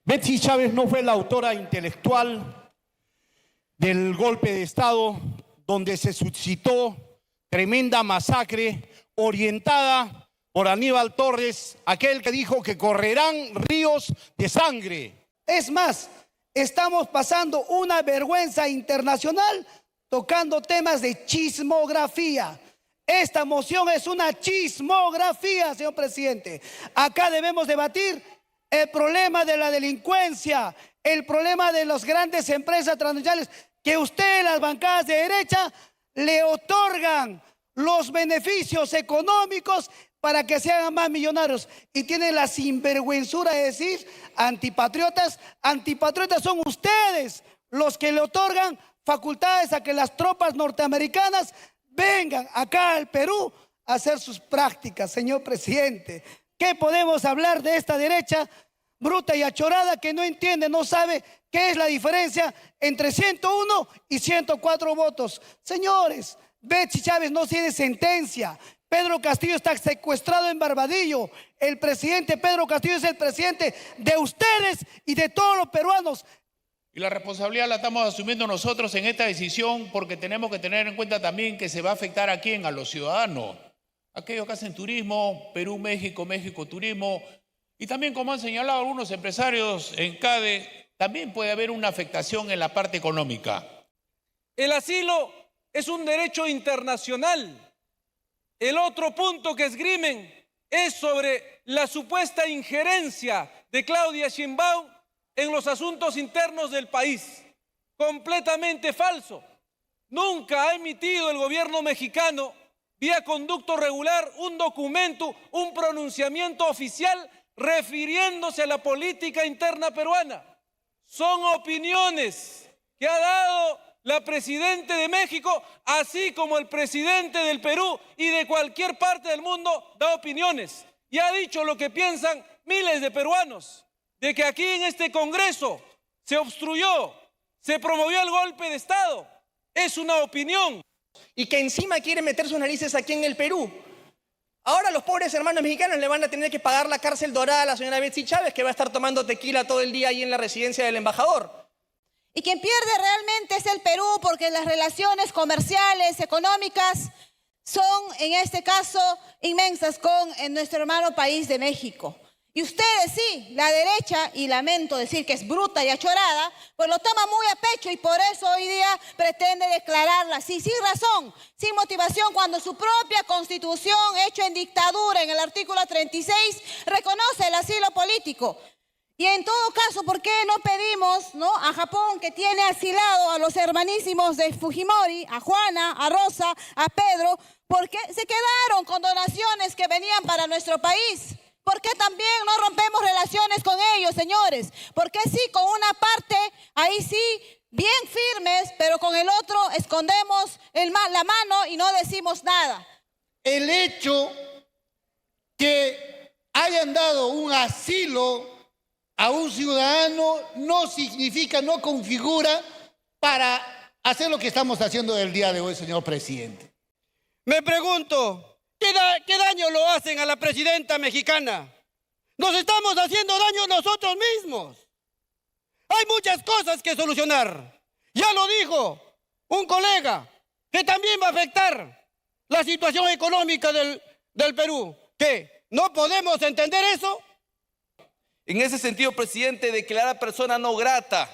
Betsy Chávez no fue la autora intelectual del golpe de Estado donde se suscitó tremenda masacre orientada por Aníbal Torres, aquel que dijo que correrán ríos de sangre. Es más, estamos pasando una vergüenza internacional tocando temas de chismografía. Esta moción es una chismografía, señor presidente. Acá debemos debatir el problema de la delincuencia, el problema de las grandes empresas transnacionales que ustedes, las bancadas de derecha, le otorgan los beneficios económicos para que se hagan más millonarios. Y tienen la sinvergüenzura de decir antipatriotas. Antipatriotas son ustedes los que le otorgan facultades a que las tropas norteamericanas vengan acá al Perú a hacer sus prácticas, señor presidente. ¿Qué podemos hablar de esta derecha bruta y achorada que no entiende, no sabe qué es la diferencia entre 101 y 104 votos? Señores, Betsy Chávez no tiene sentencia. Pedro Castillo está secuestrado en Barbadillo. El presidente Pedro Castillo es el presidente de ustedes y de todos los peruanos. Y la responsabilidad la estamos asumiendo nosotros en esta decisión porque tenemos que tener en cuenta también que se va a afectar a quién, a los ciudadanos. Aquellos que hacen turismo, Perú, México, México, turismo. Y también, como han señalado algunos empresarios en CADE, también puede haber una afectación en la parte económica. El asilo es un derecho internacional. El otro punto que esgrimen es sobre la supuesta injerencia de Claudia Sheinbaum en los asuntos internos del país. Completamente falso. Nunca ha emitido el gobierno mexicano, vía conducto regular, un documento, un pronunciamiento oficial refiriéndose a la política interna peruana. Son opiniones que ha dado la presidenta de México, así como el presidente del Perú y de cualquier parte del mundo da opiniones. Y ha dicho lo que piensan miles de peruanos, de que aquí en este Congreso se obstruyó, se promovió el golpe de Estado. Es una opinión. Y que encima quiere meter sus narices aquí en el Perú. Ahora los pobres hermanos mexicanos le van a tener que pagar la cárcel dorada a la señora Betsy Chávez, que va a estar tomando tequila todo el día ahí en la residencia del embajador. Y quien pierde realmente es el Perú, porque las relaciones comerciales, económicas, son en este caso inmensas con nuestro hermano país de México. Y ustedes sí, la derecha, y lamento decir que es bruta y achorada, pues lo toma muy a pecho y por eso hoy día pretende declararla así, sin razón, sin motivación, cuando su propia constitución, hecha en dictadura, en el artículo 36, reconoce el asilo político. Y en todo caso, ¿por qué no pedimos a Japón, que tiene asilado a los hermanísimos de Fujimori, a Juana, a Rosa, a Pedro, por qué se quedaron con donaciones que venían para nuestro país? ¿Por qué también no rompemos relaciones con ellos, señores? ¿Por qué sí, con una parte, ahí sí, bien firmes, pero con el otro escondemos la mano y no decimos nada? El hecho que hayan dado un asilo a un ciudadano no significa, no configura para hacer lo que estamos haciendo el día de hoy, señor presidente. Me pregunto, ¿qué daño lo hacen a la presidenta mexicana? Nos estamos haciendo daño nosotros mismos. Hay muchas cosas que solucionar. Ya lo dijo un colega, que también va a afectar la situación económica del Perú. ¿Qué? ¿No podemos entender eso? En ese sentido, presidente, declarar persona no grata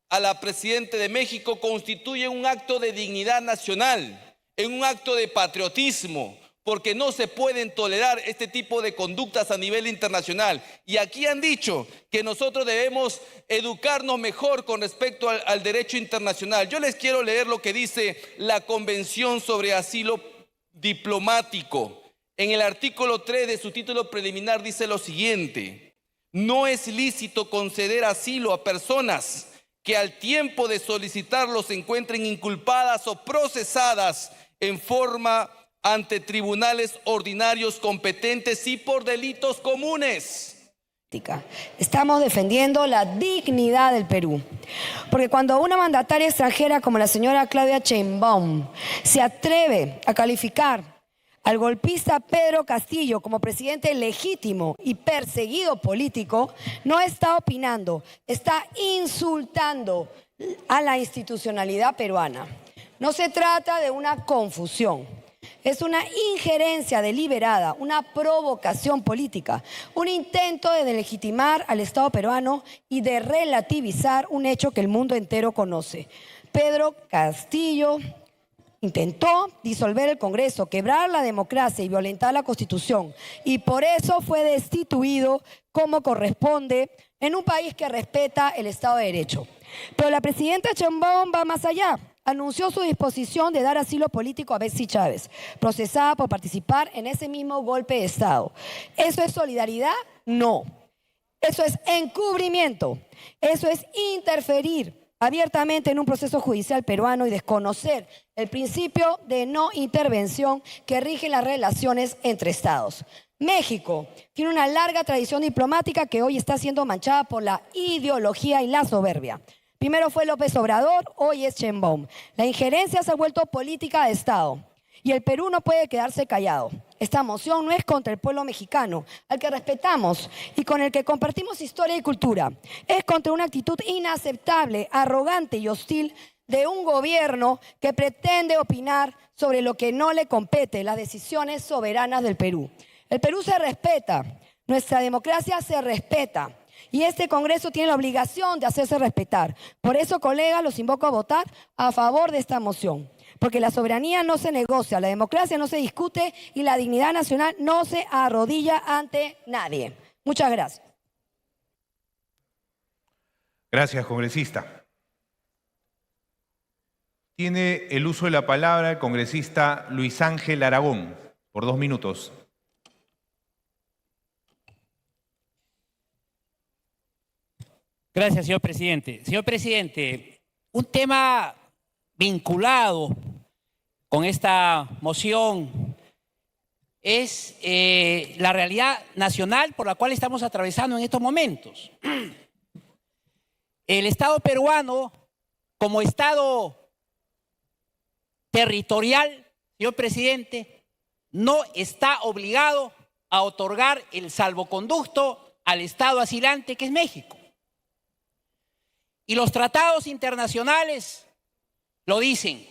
a la presidenta de México constituye un acto de dignidad nacional, un acto de patriotismo, porque no se pueden tolerar este tipo de conductas a nivel internacional. Y aquí han dicho que nosotros debemos educarnos mejor con respecto al derecho internacional. Yo les quiero leer lo que dice la Convención sobre Asilo Diplomático. En el artículo 3 de su título preliminar dice lo siguiente: no es lícito conceder asilo a personas que al tiempo de solicitarlo se encuentren inculpadas o procesadas en forma ante tribunales ordinarios competentes y por delitos comunes. Estamos defendiendo la dignidad del Perú, porque cuando una mandataria extranjera como la señora Claudia Sheinbaum se atreve a calificar al golpista Pedro Castillo como presidente legítimo y perseguido político, no está opinando, está insultando a la institucionalidad peruana. No se trata de una confusión, es una injerencia deliberada, una provocación política, un intento de delegitimar al Estado peruano y de relativizar un hecho que el mundo entero conoce. Pedro Castillo intentó disolver el Congreso, quebrar la democracia y violentar la Constitución, y por eso fue destituido como corresponde en un país que respeta el Estado de Derecho. Pero la presidenta Sheinbaum va más allá. Anunció su disposición de dar asilo político a Betsy Chávez, procesada por participar en ese mismo golpe de Estado. ¿Eso es solidaridad? No. Eso es encubrimiento. Eso es interferir abiertamente en un proceso judicial peruano y desconocer el principio de no intervención que rige las relaciones entre Estados. México tiene una larga tradición diplomática que hoy está siendo manchada por la ideología y la soberbia. Primero fue López Obrador, hoy es Sheinbaum. La injerencia se ha vuelto política de Estado y el Perú no puede quedarse callado. Esta moción no es contra el pueblo mexicano, al que respetamos y con el que compartimos historia y cultura. Es contra una actitud inaceptable, arrogante y hostil de un gobierno que pretende opinar sobre lo que no le compete, las decisiones soberanas del Perú. El Perú se respeta, nuestra democracia se respeta. Y este Congreso tiene la obligación de hacerse respetar. Por eso, colegas, los invoco a votar a favor de esta moción. Porque la soberanía no se negocia, la democracia no se discute y la dignidad nacional no se arrodilla ante nadie. Muchas gracias. Gracias, congresista. Tiene el uso de la palabra el congresista Luis Ángel Aragón, por 2 minutos. Gracias, señor presidente. Señor presidente, un tema vinculado con esta moción es la realidad nacional por la cual estamos atravesando en estos momentos. El Estado peruano, como Estado territorial, señor presidente, no está obligado a otorgar el salvoconducto al Estado asilante que es México. Y los tratados internacionales lo dicen.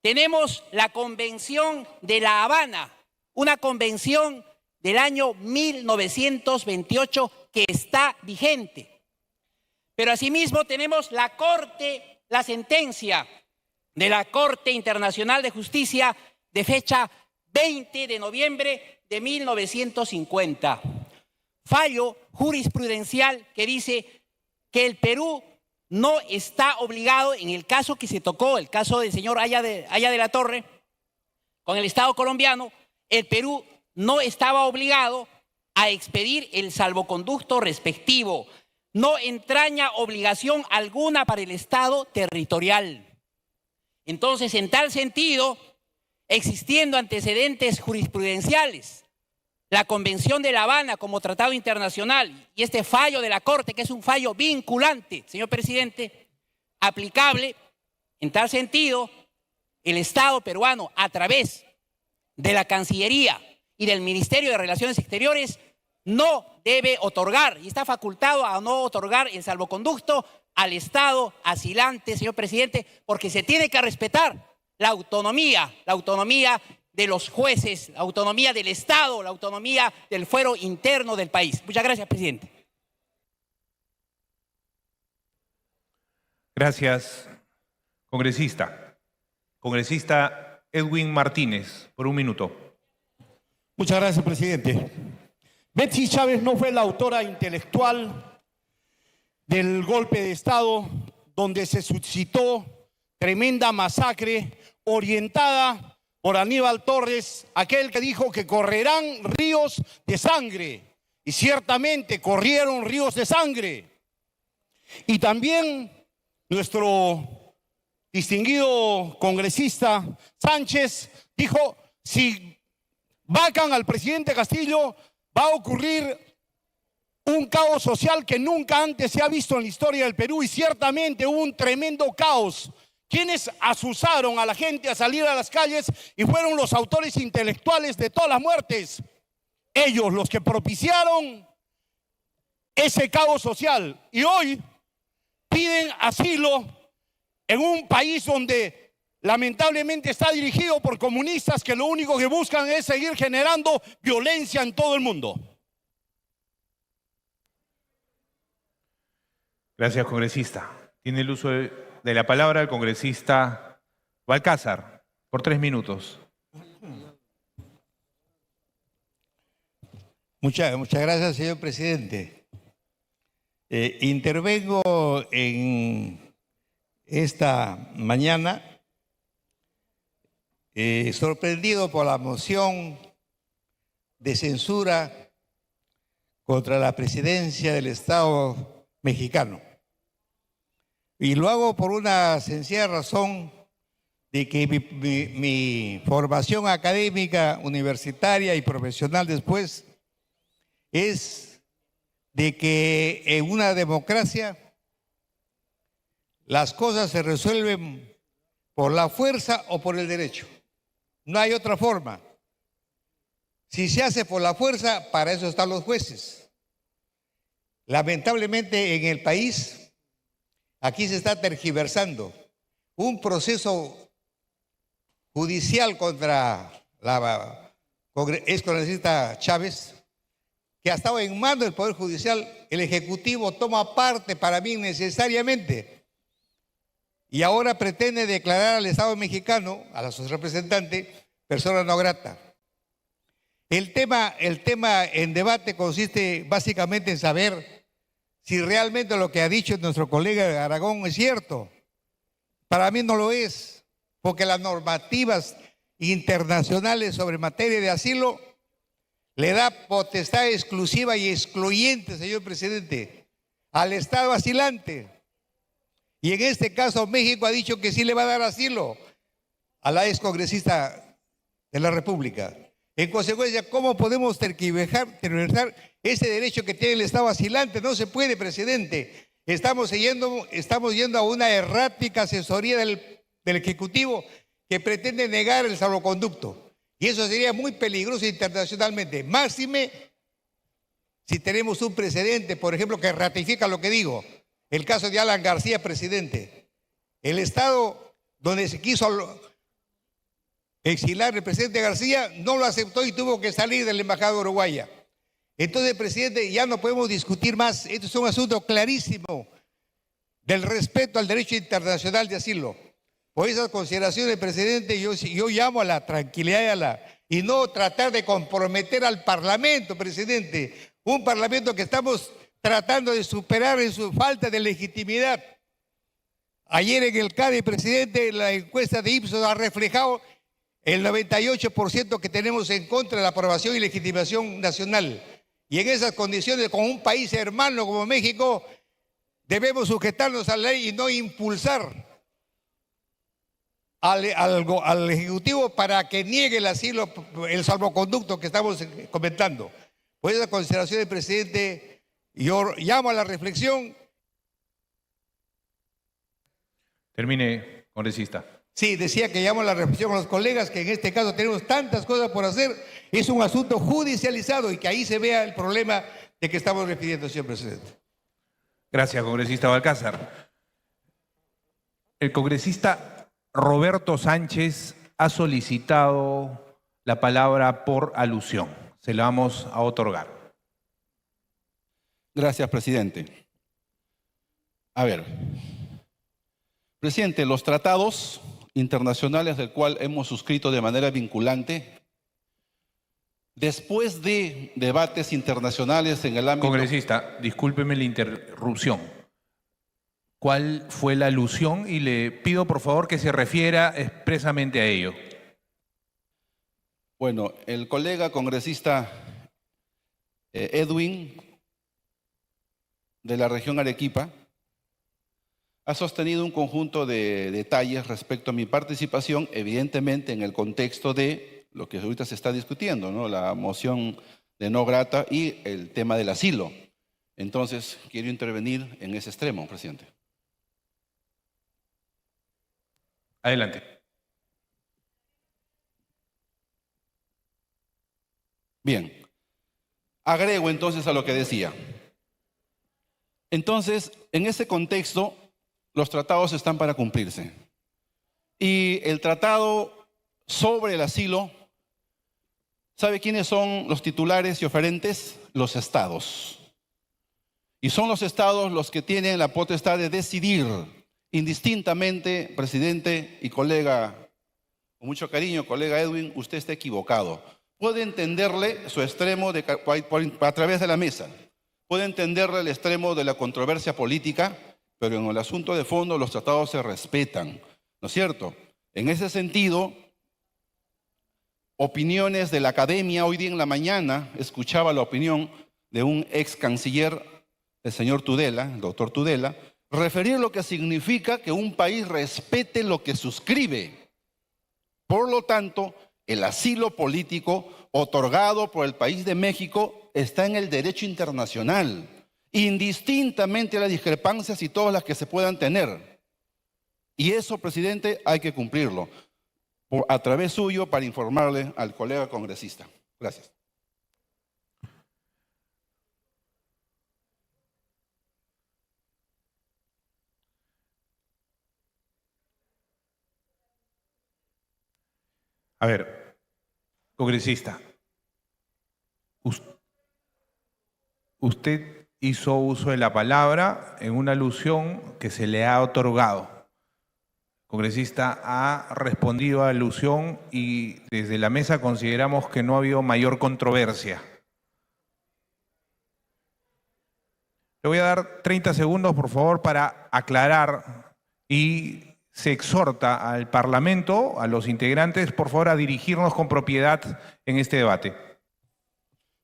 Tenemos la Convención de La Habana, una convención del año 1928 que está vigente. Pero asimismo tenemos la sentencia de la Corte Internacional de Justicia de fecha 20 de noviembre de 1950. Fallo jurisprudencial que dice que el Perú no está obligado, en el caso que se tocó, el caso del señor Haya de la Torre, con el Estado colombiano, el Perú no estaba obligado a expedir el salvoconducto respectivo. No entraña obligación alguna para el Estado territorial. Entonces, en tal sentido, existiendo antecedentes jurisprudenciales, la Convención de La Habana como tratado internacional y este fallo de la Corte, que es un fallo vinculante, señor presidente, aplicable, en tal sentido, el Estado peruano, a través de la Cancillería y del Ministerio de Relaciones Exteriores, no debe otorgar, y está facultado a no otorgar el salvoconducto al Estado asilante, señor presidente, porque se tiene que respetar la autonomía de los jueces, la autonomía del Estado, la autonomía del fuero interno del país. Muchas gracias, presidente. Gracias, congresista. Congresista Edwin Martínez, por 1 minuto. Muchas gracias, presidente. Betsy Chávez no fue la autora intelectual del golpe de Estado donde se suscitó tremenda masacre orientada por Aníbal Torres, aquel que dijo que correrán ríos de sangre. Y ciertamente corrieron ríos de sangre. Y también nuestro distinguido congresista Sánchez dijo, si vacan al presidente Castillo, va a ocurrir un caos social que nunca antes se ha visto en la historia del Perú. Y ciertamente hubo un tremendo caos quienes asusaron a la gente a salir a las calles y fueron los autores intelectuales de todas las muertes. Ellos los que propiciaron ese caos social y hoy piden asilo en un país donde lamentablemente está dirigido por comunistas que lo único que buscan es seguir generando violencia en todo el mundo. Gracias, congresista. Tiene el uso de la palabra el congresista Balcázar, por 3 minutos. Muchas gracias, señor presidente. Intervengo en esta mañana sorprendido por la moción de censura contra la presidencia del Estado mexicano. Y lo hago por una sencilla razón de que mi formación académica, universitaria y profesional después es de que en una democracia las cosas se resuelven por la fuerza o por el derecho. No hay otra forma. Si se hace por la fuerza, para eso están los jueces. Lamentablemente en el país, aquí se está tergiversando un proceso judicial contra la excongresista Chávez, que ha estado en manos del Poder Judicial. El Ejecutivo toma parte, para mí, necesariamente. Y ahora pretende declarar al Estado mexicano, a su representante, persona no grata. El tema en debate consiste básicamente en saber si realmente lo que ha dicho nuestro colega Aragón es cierto. Para mí no lo es, porque las normativas internacionales sobre materia de asilo le da potestad exclusiva y excluyente, señor presidente, al Estado asilante. Y en este caso México ha dicho que sí le va a dar asilo a la excongresista de la República. En consecuencia, ¿cómo podemos tergiversar ese derecho que tiene el Estado asilante? No se puede, presidente. Estamos yendo a una errática asesoría del Ejecutivo que pretende negar el salvoconducto. Y eso sería muy peligroso internacionalmente. Máxime si tenemos un precedente, por ejemplo, que ratifica lo que digo. El caso de Alan García, presidente. El Estado donde se quiso exilar el presidente García no lo aceptó y tuvo que salir de la embajada uruguaya. Entonces, presidente, ya no podemos discutir más. Esto es un asunto clarísimo del respeto al derecho internacional de asilo. Por esas consideraciones, presidente, yo llamo a la tranquilidad y no tratar de comprometer al Parlamento, presidente. Un Parlamento que estamos tratando de superar en su falta de legitimidad. Ayer en el CADE, presidente, la encuesta de Ipsos ha reflejado el 98% que tenemos en contra de la aprobación y legitimación nacional. Y en esas condiciones, con un país hermano como México, debemos sujetarnos a la ley y no impulsar al Ejecutivo para que niegue el asilo, el salvoconducto que estamos comentando. Por esa consideración, presidente, yo llamo a la reflexión. Termine, congresista. Sí, decía que llamo a la reflexión a los colegas que en este caso tenemos tantas cosas por hacer. Es un asunto judicializado y que ahí se vea el problema de que estamos refiriendo, señor presidente. Gracias, congresista Balcázar. El congresista Roberto Sánchez ha solicitado la palabra por alusión. Se la vamos a otorgar. Gracias, presidente. A ver, presidente, los tratados internacionales del cual hemos suscrito de manera vinculante, después de debates internacionales en el ámbito... Congresista, discúlpeme la interrupción. ¿Cuál fue la alusión? Y le pido por favor que se refiera expresamente a ello. Bueno, el colega congresista Edwin de la región Arequipa ha sostenido un conjunto de detalles respecto a mi participación, evidentemente en el contexto de lo que ahorita se está discutiendo, ¿no? La moción de no grata y el tema del asilo. Entonces, quiero intervenir en ese extremo, presidente. Adelante. Bien. Agrego entonces a lo que decía. Entonces, en ese contexto, los tratados están para cumplirse. Y el tratado sobre el asilo, ¿sabe quiénes son los titulares y oferentes? Los estados. Y son los estados los que tienen la potestad de decidir indistintamente, presidente y colega, con mucho cariño, colega Edwin, usted está equivocado. Puede entenderle su extremo a través de la mesa. Puede entenderle el extremo de la controversia política, pero en el asunto de fondo los tratados se respetan, ¿no es cierto? En ese sentido, opiniones de la academia, hoy día en la mañana escuchaba la opinión de un ex canciller, el señor Tudela, el doctor Tudela, referir lo que significa que un país respete lo que suscribe. Por lo tanto, el asilo político otorgado por el país de México está en el derecho internacional, indistintamente a las discrepancias y todas las que se puedan tener. Y eso, presidente, hay que cumplirlo a través suyo para informarle al colega congresista. Gracias. A ver, congresista, usted hizo uso de la palabra en una alusión que se le ha otorgado. El congresista ha respondido a la alusión y desde la mesa consideramos que no ha habido mayor controversia. Le voy a dar 30 segundos, por favor, para aclarar y se exhorta al Parlamento, a los integrantes, por favor, a dirigirnos con propiedad en este debate.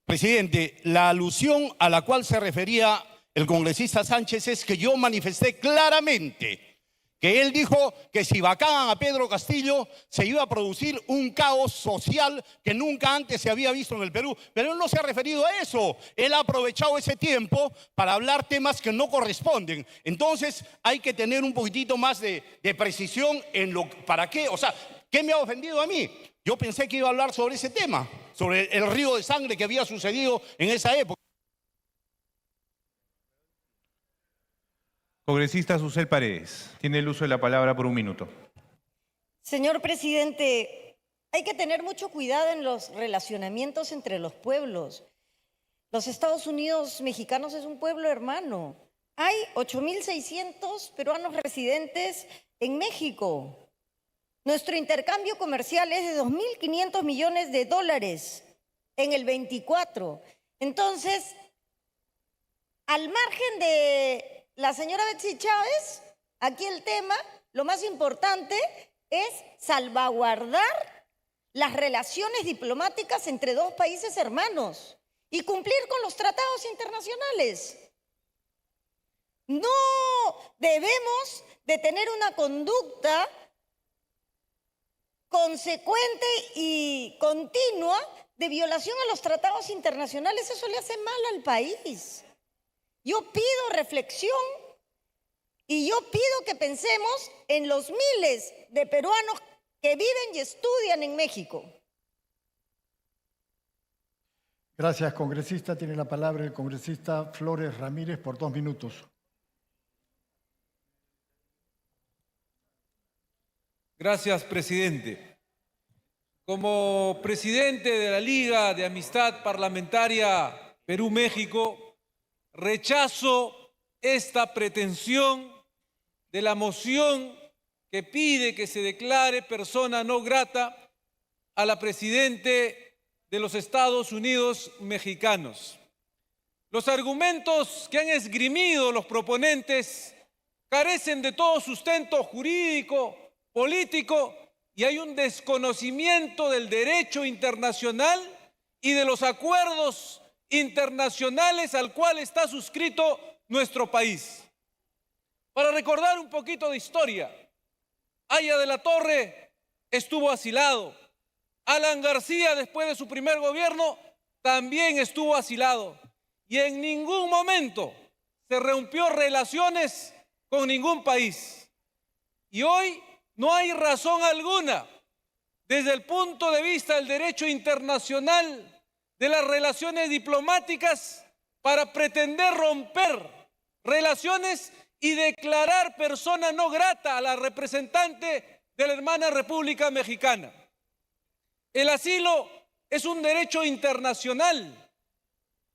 Presidente, la alusión a la cual se refería el congresista Sánchez es que yo manifesté claramente que él dijo que si vacaban a Pedro Castillo se iba a producir un caos social que nunca antes se había visto en el Perú. Pero él no se ha referido a eso. Él ha aprovechado ese tiempo para hablar temas que no corresponden. Entonces hay que tener un poquitito más de precisión en lo para qué. O sea, ¿qué me ha ofendido a mí? Yo pensé que iba a hablar sobre ese tema, sobre el río de sangre que había sucedido en esa época. Congresista Susel Paredes, tiene el uso de la palabra por un minuto. Señor presidente, hay que tener mucho cuidado en los relacionamientos entre los pueblos. Los Estados Unidos mexicanos es un pueblo hermano. Hay 8.600 peruanos residentes en México. Nuestro intercambio comercial es de 2.500 millones de dólares en el 24. Entonces, al margen de la señora Betsy Chávez, aquí el tema, lo más importante es salvaguardar las relaciones diplomáticas entre dos países hermanos y cumplir con los tratados internacionales. No debemos de tener una conducta consecuente y continua de violación a los tratados internacionales. Eso le hace mal al país. Yo pido reflexión y yo pido que pensemos en los miles de peruanos que viven y estudian en México. Gracias, congresista. Tiene la palabra el congresista Flores Ramírez por 2 minutos. Gracias, presidente. Como presidente de la Liga de Amistad Parlamentaria Perú-México, rechazo esta pretensión de la moción que pide que se declare persona no grata a la presidente de los Estados Unidos mexicanos. Los argumentos que han esgrimido los proponentes carecen de todo sustento jurídico, político, y hay un desconocimiento del derecho internacional y de los acuerdos internacionales al cual está suscrito nuestro país. Para recordar un poquito de historia, Haya de la Torre estuvo asilado. Alan García, después de su primer gobierno, también estuvo asilado. Y en ningún momento se rompió relaciones con ningún país. Y hoy no hay razón alguna desde el punto de vista del derecho internacional de las relaciones diplomáticas para pretender romper relaciones y declarar persona no grata a la representante de la hermana República Mexicana. El asilo es un derecho internacional.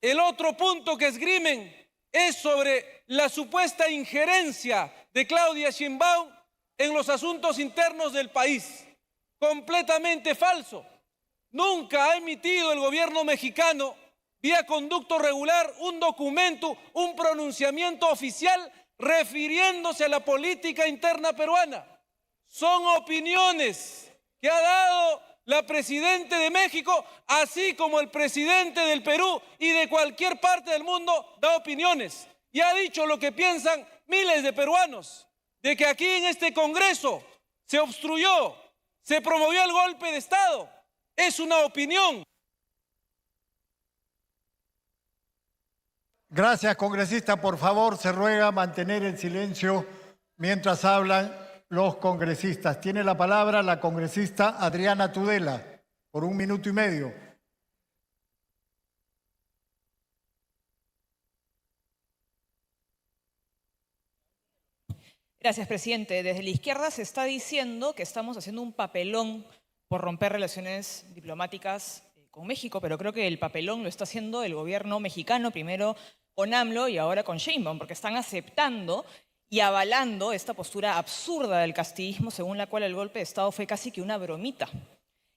El otro punto que esgrimen es sobre la supuesta injerencia de Claudia Sheinbaum en los asuntos internos del país. Completamente falso. Nunca ha emitido el gobierno mexicano, vía conducto regular, un documento, un pronunciamiento oficial refiriéndose a la política interna peruana. Son opiniones que ha dado la Presidenta de México, así como el presidente del Perú y de cualquier parte del mundo da opiniones. Y ha dicho lo que piensan miles de peruanos, de que aquí en este Congreso se obstruyó, se promovió el golpe de Estado. Es una opinión. Gracias, congresista. Por favor, se ruega mantener el silencio mientras hablan los congresistas. Tiene la palabra la congresista Adriana Tudela, por 1 minuto y medio. Gracias, presidente. Desde la izquierda se está diciendo que estamos haciendo un papelón por romper relaciones diplomáticas con México, pero creo que el papelón lo está haciendo el gobierno mexicano, primero con AMLO y ahora con Sheinbaum, porque están aceptando y avalando esta postura absurda del castillismo, según la cual el golpe de Estado fue casi que una bromita.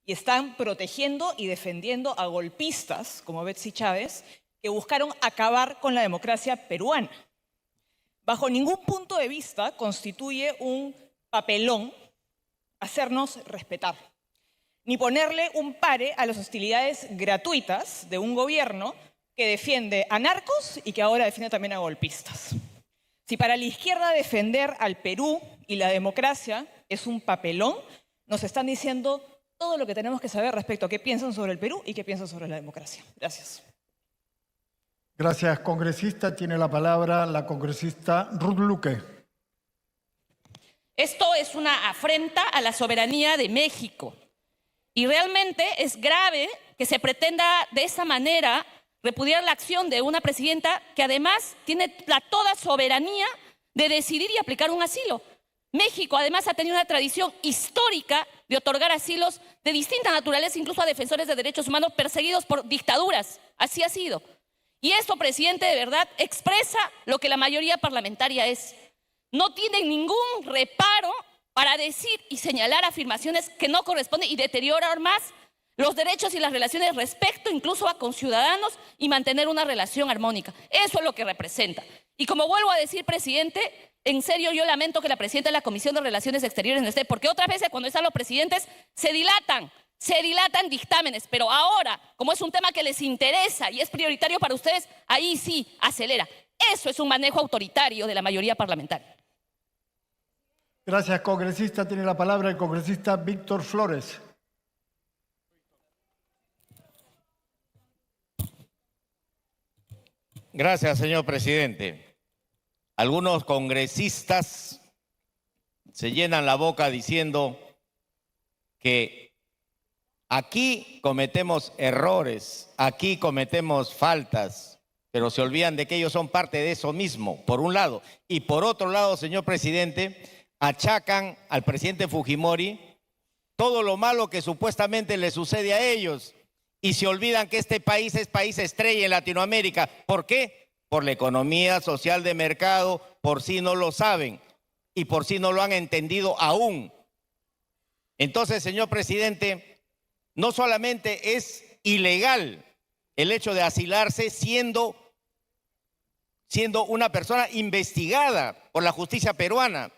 Y están protegiendo y defendiendo a golpistas, como Betsy Chávez, que buscaron acabar con la democracia peruana. Bajo ningún punto de vista constituye un papelón hacernos respetar, ni ponerle un pare a las hostilidades gratuitas de un gobierno que defiende a narcos y que ahora defiende también a golpistas. Si para la izquierda defender al Perú y la democracia es un papelón, nos están diciendo todo lo que tenemos que saber respecto a qué piensan sobre el Perú y qué piensan sobre la democracia. Gracias. Gracias, congresista. Tiene la palabra la congresista Ruth Luque. Esto es una afrenta a la soberanía de México. Y realmente es grave que se pretenda de esa manera repudiar la acción de una presidenta que además tiene la toda soberanía de decidir y aplicar un asilo. México además ha tenido una tradición histórica de otorgar asilos de distinta naturaleza, incluso a defensores de derechos humanos perseguidos por dictaduras. Así ha sido. Y esto, presidente, de verdad expresa lo que la mayoría parlamentaria es. No tienen ningún reparo para decir y señalar afirmaciones que no corresponden y deteriorar más los derechos y las relaciones respecto incluso a conciudadanos y mantener una relación armónica. Eso es lo que representa. Y como vuelvo a decir, presidente, en serio yo lamento que la presidenta de la Comisión de Relaciones Exteriores no esté, porque otras veces cuando están los presidentes se dilatan dictámenes, pero ahora, como es un tema que les interesa y es prioritario para ustedes, ahí sí acelera. Eso es un manejo autoritario de la mayoría parlamentaria. Gracias, congresista. Tiene la palabra el congresista Víctor Flores. Gracias, señor presidente. Algunos congresistas se llenan la boca diciendo que aquí cometemos errores, aquí cometemos faltas, pero se olvidan de que ellos son parte de eso mismo, por un lado. Y por otro lado, señor presidente, achacan al presidente Fujimori todo lo malo que supuestamente le sucede a ellos y se olvidan que este país es país estrella en Latinoamérica. ¿Por qué? Por la economía social de mercado, por si no lo saben y por si no lo han entendido aún. Entonces, señor presidente, no solamente es ilegal el hecho de asilarse siendo una persona investigada por la justicia peruana,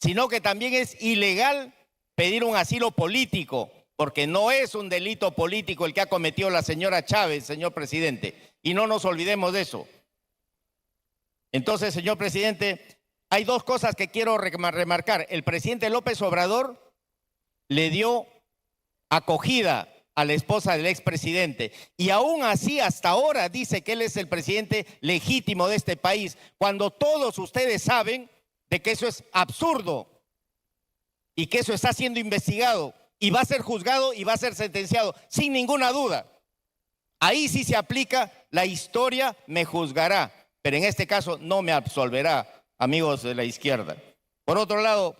sino que también es ilegal pedir un asilo político, porque no es un delito político el que ha cometido la señora Chávez, señor presidente, y no nos olvidemos de eso. Entonces, señor presidente, hay dos cosas que quiero remarcar. El presidente López Obrador le dio acogida a la esposa del expresidente y aún así hasta ahora dice que él es el presidente legítimo de este país, cuando todos ustedes saben de que eso es absurdo. y que eso está siendo investigado y va a ser juzgado y va a ser sentenciado, sin ninguna duda. Ahí sí se aplica la historia me juzgará, pero en este caso no me absolverá, amigos de la izquierda. Por otro lado,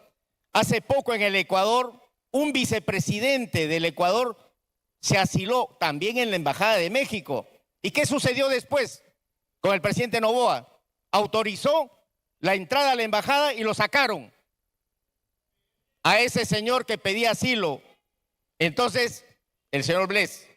hace poco en el Ecuador, un vicepresidente del Ecuador se asiló también en la Embajada de México. ¿Y qué sucedió después con el presidente Noboa? Autorizó la entrada a la embajada y lo sacaron a ese señor que pedía asilo. Entonces, el señor Bles.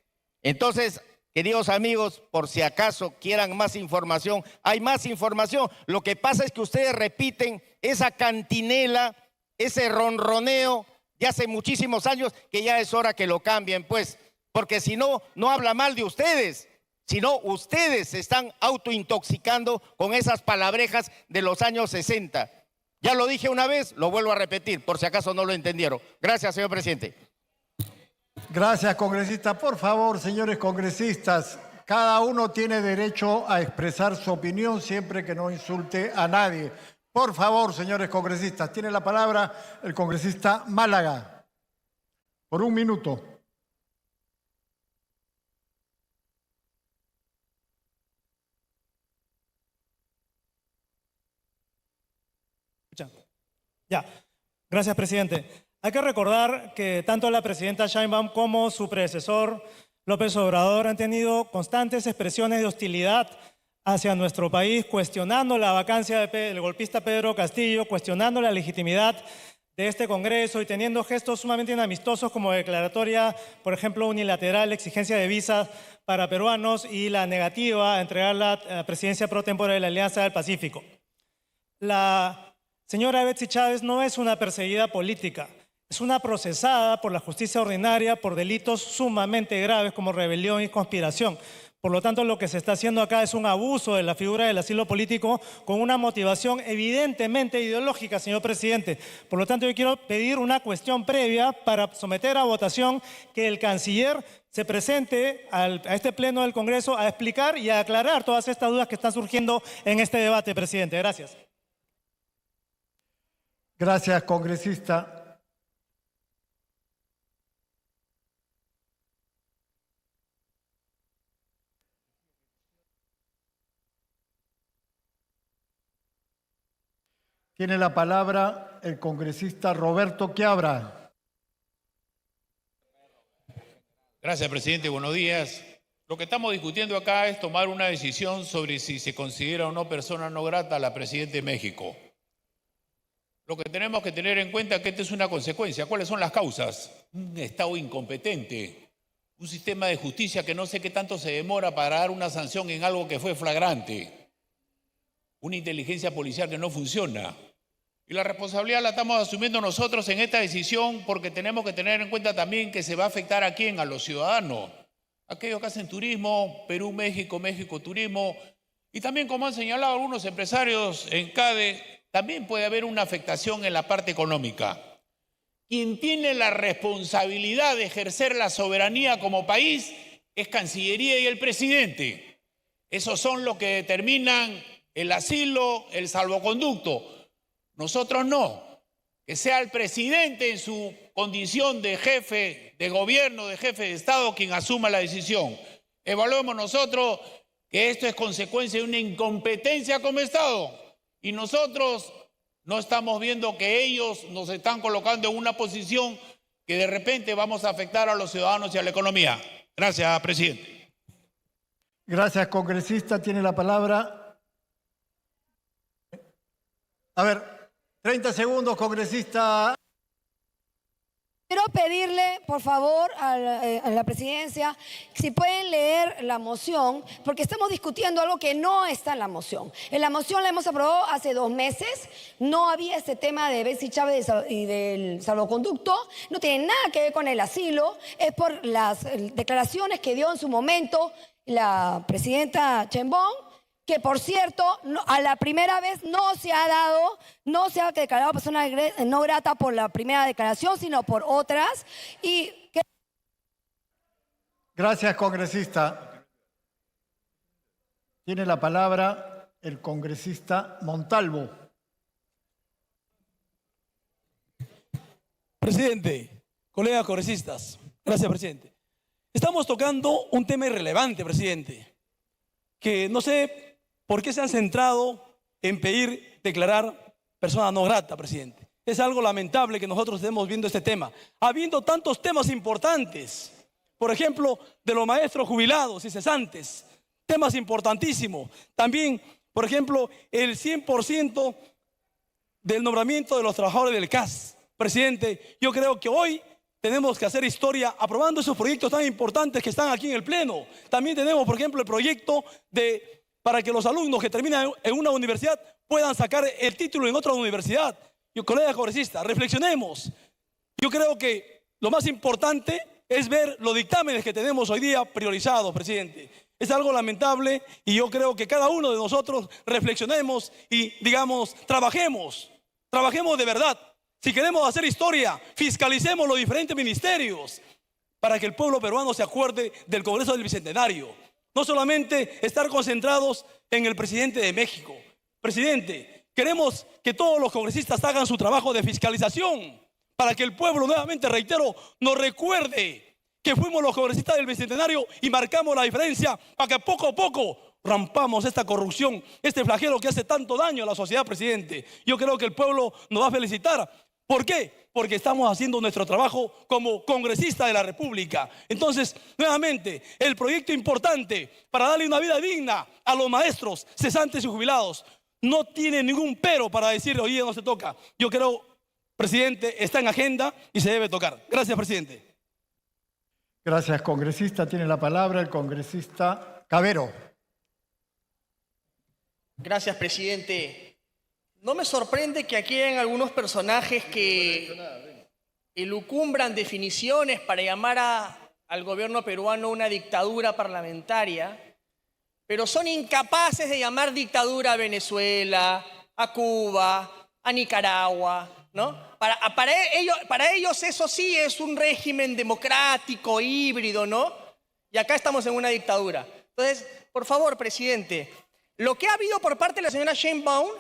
Entonces, queridos amigos, por si acaso quieran más información, hay más información. Lo que pasa es que ustedes repiten esa cantinela, ese ronroneo de hace muchísimos años, que ya es hora que lo cambien, pues, porque si no, no habla mal de ustedes, sino ustedes se están autointoxicando con esas palabrejas de los años 60. Ya lo dije una vez, lo vuelvo a repetir, por si acaso no lo entendieron. Gracias, señor presidente. Gracias, congresista. Por favor, señores congresistas, cada uno tiene derecho a expresar su opinión siempre que no insulte a nadie. Por favor, señores congresistas, tiene la palabra el congresista Málaga. Por 1 minuto. Ya, gracias, presidente. Hay que recordar que tanto la presidenta Sheinbaum como su predecesor López Obrador han tenido constantes expresiones de hostilidad hacia nuestro país, cuestionando la vacancia del golpista Pedro Castillo, cuestionando la legitimidad de este Congreso y teniendo gestos sumamente inamistosos como declaratoria, por ejemplo, unilateral, la exigencia de visas para peruanos y la negativa a entregar la presidencia pro tempore de la Alianza del Pacífico. La señora Betsy Chávez no es una perseguida política, es una procesada por la justicia ordinaria por delitos sumamente graves como rebelión y conspiración. Por lo tanto, lo que se está haciendo acá es un abuso de la figura del asilo político con una motivación evidentemente ideológica, señor presidente. Por lo tanto, yo quiero pedir una cuestión previa para someter a votación que el canciller se presente a este pleno del Congreso a explicar y a aclarar todas estas dudas que están surgiendo en este debate, presidente. Gracias. Gracias, congresista. Tiene la palabra el congresista Roberto Quiabra. Gracias, presidente. Buenos días. Lo que estamos discutiendo acá es tomar una decisión sobre si se considera o no persona no grata a la presidenta de México. Lo que tenemos que tener en cuenta es que esta es una consecuencia. ¿Cuáles son las causas? Un Estado incompetente, un sistema de justicia que no sé qué tanto se demora para dar una sanción en algo que fue flagrante, una inteligencia policial que no funciona. Y la responsabilidad la estamos asumiendo nosotros en esta decisión porque tenemos que tener en cuenta también que se va a afectar a quién, a los ciudadanos, aquellos que hacen turismo, Perú, México, México, turismo, y también como han señalado algunos empresarios en CADE, también puede haber una afectación en la parte económica. Quien tiene la responsabilidad de ejercer la soberanía como país es Cancillería y el presidente. Esos son los que determinan el asilo, el salvoconducto. Nosotros no. Que sea el presidente en su condición de jefe de gobierno, de jefe de Estado, quien asuma la decisión. Evaluemos nosotros que esto es consecuencia de una incompetencia como Estado. Y nosotros no estamos viendo que ellos nos están colocando en una posición que de repente vamos a afectar a los ciudadanos y a la economía. Gracias, presidente. Gracias, congresista. Tiene la palabra. A ver, 30 segundos, congresista. Quiero pedirle, por favor, a la presidencia, si pueden leer la moción, porque estamos discutiendo algo que no está en la moción. En la moción la hemos aprobado hace 2 meses, no había este tema de Betsy Chávez y del salvoconducto, no tiene nada que ver con el asilo, es por las declaraciones que dio en su momento la presidenta Sheinbaum, que por cierto, a la primera vez no se ha declarado persona no grata por la primera declaración, sino por otras. Gracias, congresista. Tiene la palabra el congresista Montalvo. Presidente, colegas congresistas, gracias, presidente. Estamos tocando un tema irrelevante, presidente, que no sé por qué se han centrado en pedir declarar persona no grata, presidente. Es algo lamentable que nosotros estemos viendo este tema, habiendo tantos temas importantes, por ejemplo, de los maestros jubilados y cesantes, temas importantísimos. También, por ejemplo, el 100% del nombramiento de los trabajadores del CAS. Presidente, yo creo que hoy tenemos que hacer historia aprobando esos proyectos tan importantes que están aquí en el Pleno. También tenemos, por ejemplo, el proyecto para que los alumnos que terminan en una universidad puedan sacar el título en otra universidad. Colegas congresistas, reflexionemos. Yo creo que lo más importante es ver los dictámenes que tenemos hoy día priorizados, presidente. Es algo lamentable y yo creo que cada uno de nosotros reflexionemos y, digamos, trabajemos de verdad. Si queremos hacer historia, fiscalicemos los diferentes ministerios para que el pueblo peruano se acuerde del Congreso del Bicentenario. No solamente estar concentrados en el presidente de México. Presidente, queremos que todos los congresistas hagan su trabajo de fiscalización para que el pueblo, nuevamente reitero, nos recuerde que fuimos los congresistas del Bicentenario y marcamos la diferencia para que poco a poco rompamos esta corrupción, este flagelo que hace tanto daño a la sociedad, presidente. Yo creo que el pueblo nos va a felicitar. ¿Por qué? Porque estamos haciendo nuestro trabajo como congresista de la República. Entonces, nuevamente, el proyecto importante para darle una vida digna a los maestros, cesantes y jubilados, no tiene ningún pero para decir, hoy día no se toca. Yo creo, presidente, está en agenda y se debe tocar. Gracias, presidente. Gracias, congresista. Tiene la palabra el congresista Cabero. Gracias, presidente. No me sorprende que aquí hayan algunos personajes que elucumbran definiciones para llamar al gobierno peruano una dictadura parlamentaria, pero son incapaces de llamar dictadura a Venezuela, a Cuba, a Nicaragua, ¿no? Para ellos eso sí es un régimen democrático, híbrido, ¿no? Y acá estamos en una dictadura. Entonces, por favor, presidente, lo que ha habido por parte de la señora Sheinbaum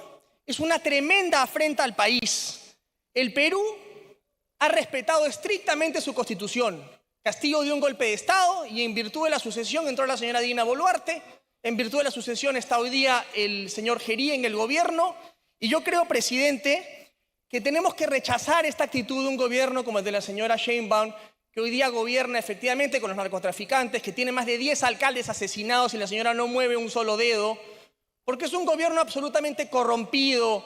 es una tremenda afrenta al país. El Perú ha respetado estrictamente su constitución. Castillo dio un golpe de Estado y en virtud de la sucesión entró la señora Dina Boluarte. En virtud de la sucesión está hoy día el señor Gerí en el gobierno. Y yo creo, presidente, que tenemos que rechazar esta actitud de un gobierno como el de la señora Sheinbaum, que hoy día gobierna efectivamente con los narcotraficantes, que tiene más de 10 alcaldes asesinados y la señora no mueve un solo dedo, porque es un gobierno absolutamente corrompido,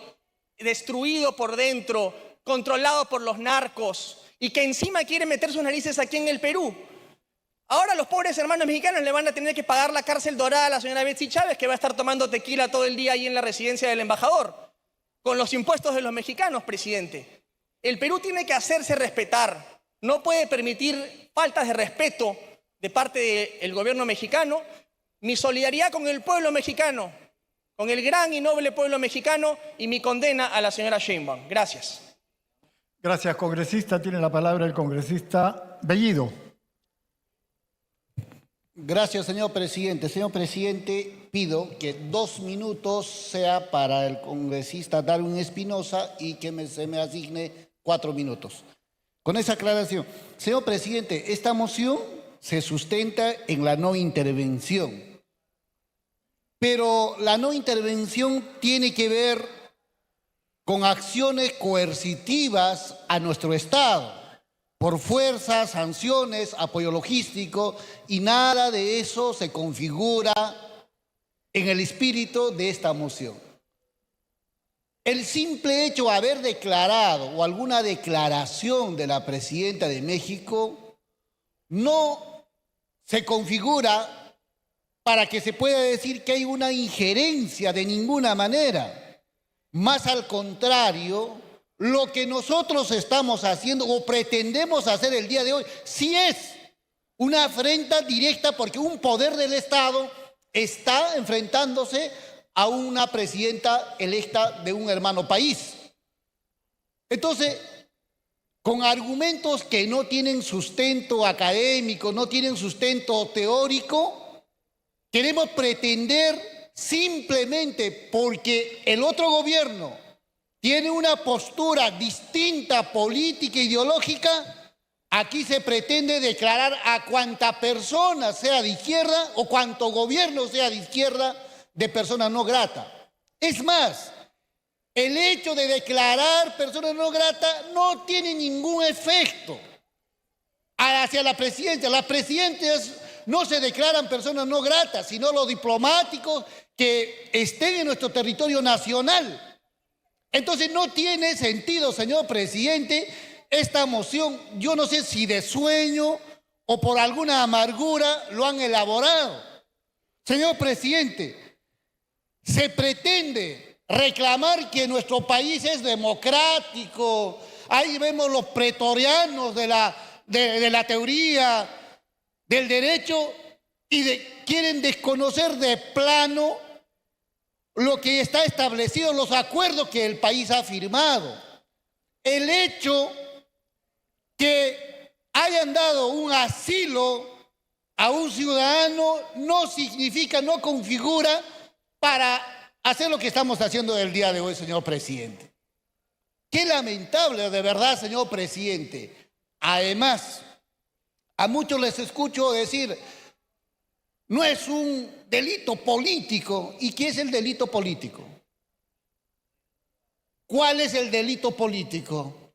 destruido por dentro, controlado por los narcos y que encima quiere meter sus narices aquí en el Perú. Ahora los pobres hermanos mexicanos le van a tener que pagar la cárcel dorada a la señora Betsy Chávez, que va a estar tomando tequila todo el día ahí en la residencia del embajador, con los impuestos de los mexicanos, presidente. El Perú tiene que hacerse respetar, no puede permitir faltas de respeto de parte del gobierno mexicano. Mi solidaridad con el pueblo mexicano, con el gran y noble pueblo mexicano y mi condena a la señora Sheinbaum. Gracias. Gracias, congresista. Tiene la palabra el congresista Bellido. Gracias, señor presidente. Señor presidente, pido que 2 minutos sea para el congresista Darwin Espinosa y que se me asigne 4 minutos. Con esa aclaración, señor presidente, esta moción se sustenta en la no intervención. Pero la no intervención tiene que ver con acciones coercitivas a nuestro Estado, por fuerza, sanciones, apoyo logístico, y nada de eso se configura en el espíritu de esta moción. El simple hecho de haber declarado o alguna declaración de la presidenta de México no se configura para que se pueda decir que hay una injerencia de ninguna manera. Más al contrario, lo que nosotros estamos haciendo o pretendemos hacer el día de hoy sí es una afrenta directa porque un poder del Estado está enfrentándose a una presidenta electa de un hermano país. Entonces, con argumentos que no tienen sustento académico, no tienen sustento teórico, queremos pretender simplemente porque el otro gobierno tiene una postura distinta, política, ideológica, aquí se pretende declarar a cuanta persona sea de izquierda o cuanto gobierno sea de izquierda de persona no grata. Es más, el hecho de declarar persona no grata no tiene ningún efecto hacia la presidencia. Las presidencias no se declaran personas no gratas, sino los diplomáticos que estén en nuestro territorio nacional. Entonces no tiene sentido, señor presidente, esta moción. Yo no sé si de sueño o por alguna amargura lo han elaborado. Señor presidente, se pretende reclamar que nuestro país es democrático. Ahí vemos los pretorianos de la teoría del derecho y quieren desconocer de plano lo que está establecido en los acuerdos que el país ha firmado. El hecho que hayan dado un asilo a un ciudadano no significa, no configura para hacer lo que estamos haciendo el día de hoy, señor presidente. Qué lamentable, de verdad, señor presidente. Además, a muchos les escucho decir, no es un delito político. ¿Y qué es el delito político? ¿Cuál es el delito político?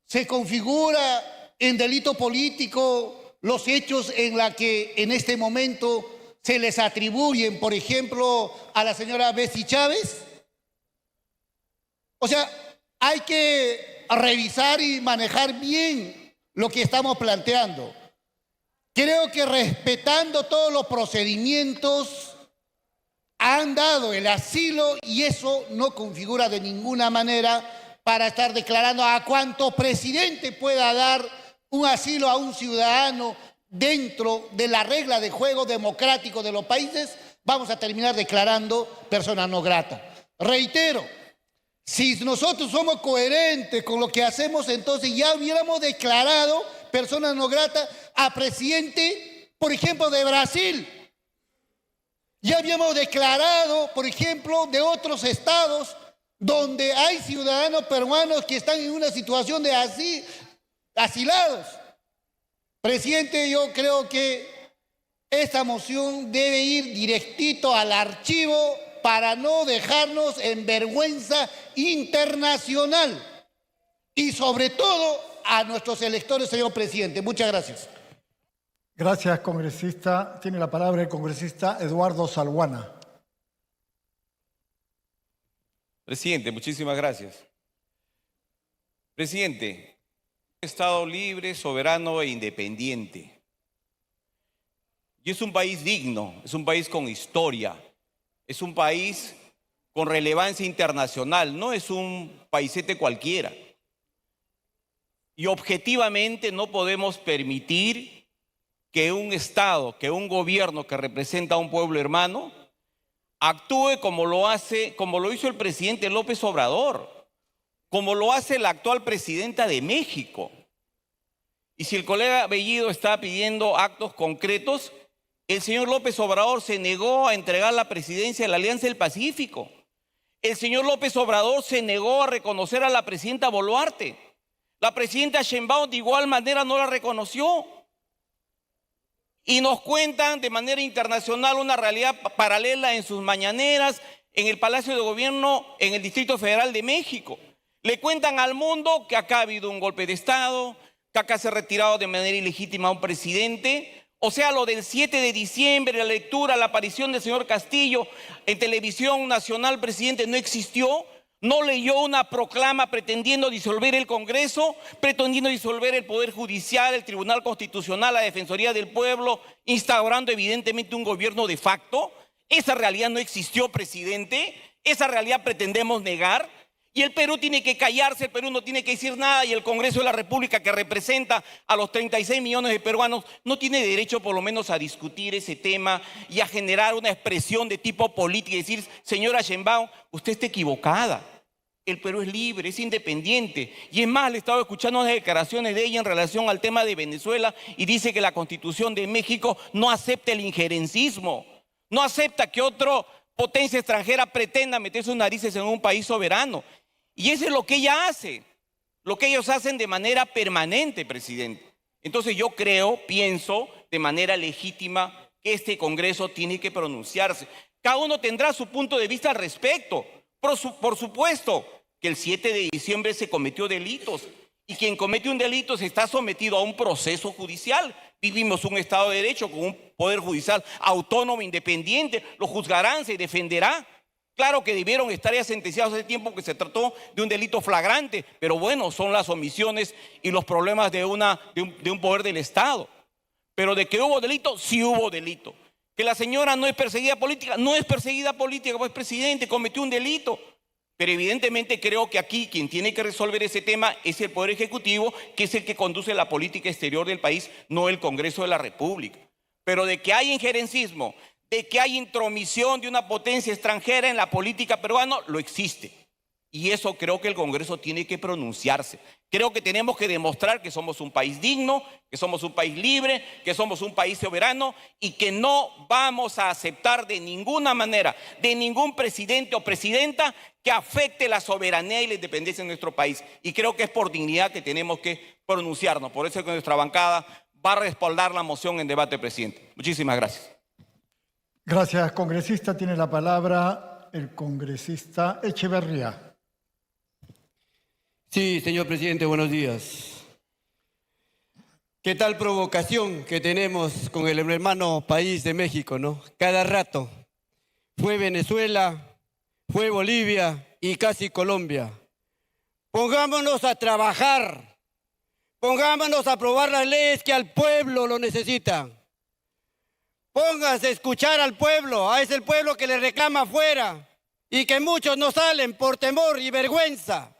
¿Se configura en delito político los hechos en la que en este momento se les atribuyen, por ejemplo, a la señora Betsy Chávez? O sea, hay que revisar y manejar bien lo que estamos planteando. Creo que respetando todos los procedimientos han dado el asilo y eso no configura de ninguna manera para estar declarando a cuánto presidente pueda dar un asilo a un ciudadano dentro de la regla de juego democrático de los países, vamos a terminar declarando persona no grata. Reitero, si nosotros somos coherentes con lo que hacemos, entonces ya hubiéramos declarado persona no grata a presidente, por ejemplo, de Brasil. Ya habíamos declarado, por ejemplo, de otros estados donde hay ciudadanos peruanos que están en una situación de asilados. Presidente, yo creo que esta moción debe ir directito al archivo para no dejarnos en vergüenza internacional y sobre todo a nuestros electores, señor presidente. Muchas gracias. Gracias, congresista. Tiene la palabra el congresista Eduardo Salguana. Presidente, muchísimas gracias. Presidente, Estado libre, soberano e independiente. Y es un país digno, es un país con historia, es un país con relevancia internacional, no es un paisete cualquiera. Y objetivamente no podemos permitir que un Estado, que un gobierno que representa a un pueblo hermano, actúe como lo hizo el presidente López Obrador, como lo hace la actual presidenta de México. Y si el colega Bellido está pidiendo actos concretos, el señor López Obrador se negó a entregar la presidencia de la Alianza del Pacífico. El señor López Obrador se negó a reconocer a la presidenta Boluarte. La presidenta Sheinbaum de igual manera no la reconoció. Y nos cuentan de manera internacional una realidad paralela en sus mañaneras, en el Palacio de Gobierno, en el Distrito Federal de México. Le cuentan al mundo que acá ha habido un golpe de Estado, que acá se ha retirado de manera ilegítima a un presidente. O sea, lo del 7 de diciembre, la lectura, la aparición del señor Castillo en televisión nacional, presidente, no existió. No leyó una proclama pretendiendo disolver el Congreso, pretendiendo disolver el Poder Judicial, el Tribunal Constitucional, la Defensoría del Pueblo, instaurando evidentemente un gobierno de facto. Esa realidad no existió, presidente. Esa realidad pretendemos negar. Y el Perú tiene que callarse, el Perú no tiene que decir nada y el Congreso de la República, que representa a los 36 millones de peruanos, no tiene derecho por lo menos a discutir ese tema y a generar una expresión de tipo político y decir, señora Sheinbaum, usted está equivocada. El Perú es libre, es independiente. Y es más, le he estado escuchando unas declaraciones de ella en relación al tema de Venezuela y dice que la Constitución de México no acepta el injerencismo, no acepta que otra potencia extranjera pretenda meter sus narices en un país soberano. Y eso es lo que ella hace, lo que ellos hacen de manera permanente, presidente. Entonces yo pienso de manera legítima que este Congreso tiene que pronunciarse. Cada uno tendrá su punto de vista al respecto. Por supuesto que el 7 de diciembre se cometió delitos y quien comete un delito se está sometido a un proceso judicial. Vivimos un Estado de Derecho con un Poder Judicial autónomo, independiente, lo juzgarán, se defenderá. Claro que debieron estar ya sentenciados hace tiempo que se trató de un delito flagrante, pero bueno, son las omisiones y los problemas de un poder del Estado. Pero de que hubo delito, sí hubo delito. Que la señora no es perseguida política, no es perseguida política, pues presidente, cometió un delito. Pero evidentemente creo que aquí quien tiene que resolver ese tema es el Poder Ejecutivo, que es el que conduce la política exterior del país, no el Congreso de la República. Pero de que hay injerencismo, de que hay intromisión de una potencia extranjera en la política peruana, lo existe. Y eso creo que el Congreso tiene que pronunciarse. Creo que tenemos que demostrar que somos un país digno, que somos un país libre, que somos un país soberano y que no vamos a aceptar de ninguna manera, de ningún presidente o presidenta que afecte la soberanía y la independencia de nuestro país. Y creo que es por dignidad que tenemos que pronunciarnos. Por eso es que nuestra bancada va a respaldar la moción en debate, presidente. Muchísimas gracias. Gracias, congresista. Tiene la palabra el congresista Echeverría. Sí, señor presidente, buenos días. ¿Qué tal provocación que tenemos con el hermano país de México, no? Cada rato. Fue Venezuela, fue Bolivia y casi Colombia. Pongámonos a trabajar. Pongámonos a aprobar las leyes que al pueblo lo necesita. Póngase a escuchar al pueblo, a ese pueblo que le reclama afuera y que muchos no salen por temor y vergüenza.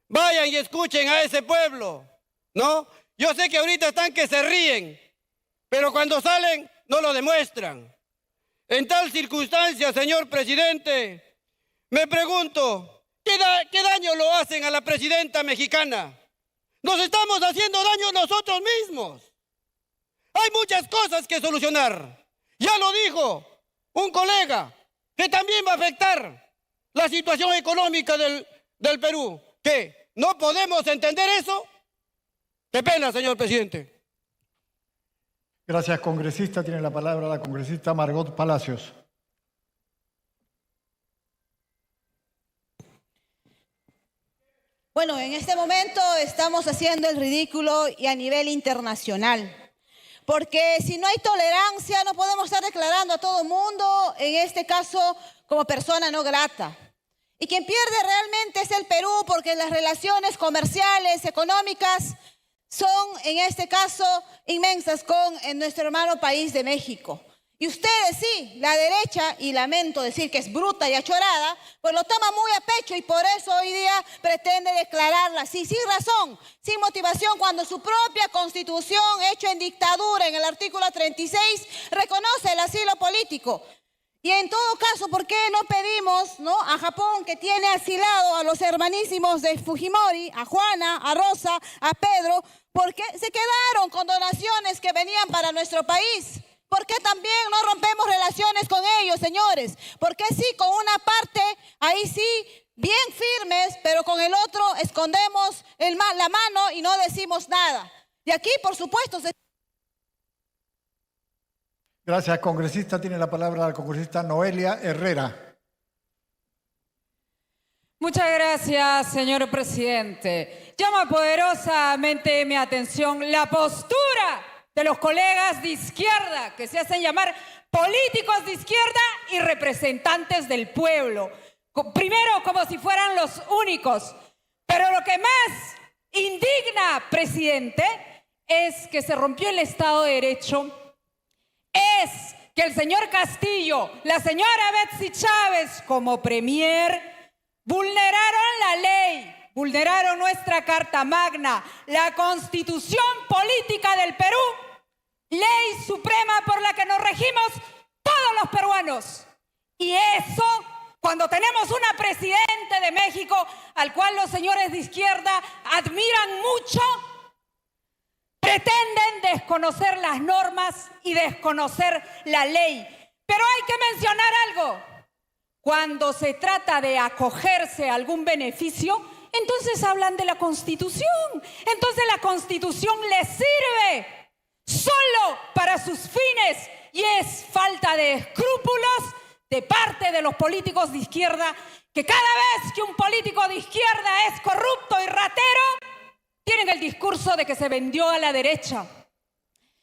Vayan y escuchen a ese pueblo, ¿no? Yo sé que ahorita están que se ríen, pero cuando salen no lo demuestran. En tal circunstancia, señor presidente, me pregunto, ¿qué daño lo hacen a la presidenta mexicana? Nos estamos haciendo daño nosotros mismos. Hay muchas cosas que solucionar. Ya lo dijo un colega, que también va a afectar la situación económica del Perú. ¿Qué? ¿No podemos entender eso? Qué pena, señor presidente. Gracias, congresista. Tiene la palabra la congresista Margot Palacios. Bueno, en este momento estamos haciendo el ridículo y a nivel internacional. Porque si no hay tolerancia, no podemos estar declarando a todo mundo, en este caso, como persona no grata. Y quien pierde realmente es el Perú, porque las relaciones comerciales, económicas, son en este caso inmensas con nuestro hermano país de México. Y ustedes sí, la derecha, y lamento decir que es bruta y achorada, pues lo toma muy a pecho y por eso hoy día pretende declararla así, sin razón, sin motivación, cuando su propia constitución, hecho en dictadura, en el artículo 36, reconoce el asilo político. Y en todo caso, ¿por qué no pedimos, ¿no?, a Japón, que tiene asilado a los hermanísimos de Fujimori, a Juana, a Rosa, a Pedro, por qué se quedaron con donaciones que venían para nuestro país? ¿Por qué también no rompemos relaciones con ellos, señores? ¿Por qué sí, con una parte, ahí sí, bien firmes, pero con el otro escondemos la mano y no decimos nada? Y aquí, por supuesto, Gracias, congresista. Tiene la palabra la congresista Noelia Herrera. Muchas gracias, señor presidente. Llama poderosamente mi atención la postura de los colegas de izquierda, que se hacen llamar políticos de izquierda y representantes del pueblo. Primero, como si fueran los únicos. Pero lo que más indigna, presidente, es que se rompió el Estado de Derecho, es que el señor Castillo, la señora Betsy Chávez como premier, vulneraron la ley, vulneraron nuestra Carta Magna, la Constitución Política del Perú, ley suprema por la que nos regimos todos los peruanos. Y eso, cuando tenemos una presidenta de México al cual los señores de izquierda admiran mucho, pretenden desconocer las normas y desconocer la ley. Pero hay que mencionar algo. Cuando se trata de acogerse a algún beneficio, entonces hablan de la Constitución. Entonces la Constitución les sirve solo para sus fines y es falta de escrúpulos de parte de los políticos de izquierda, que cada vez que un político de izquierda es corrupto y ratero, tienen el discurso de que se vendió a la derecha.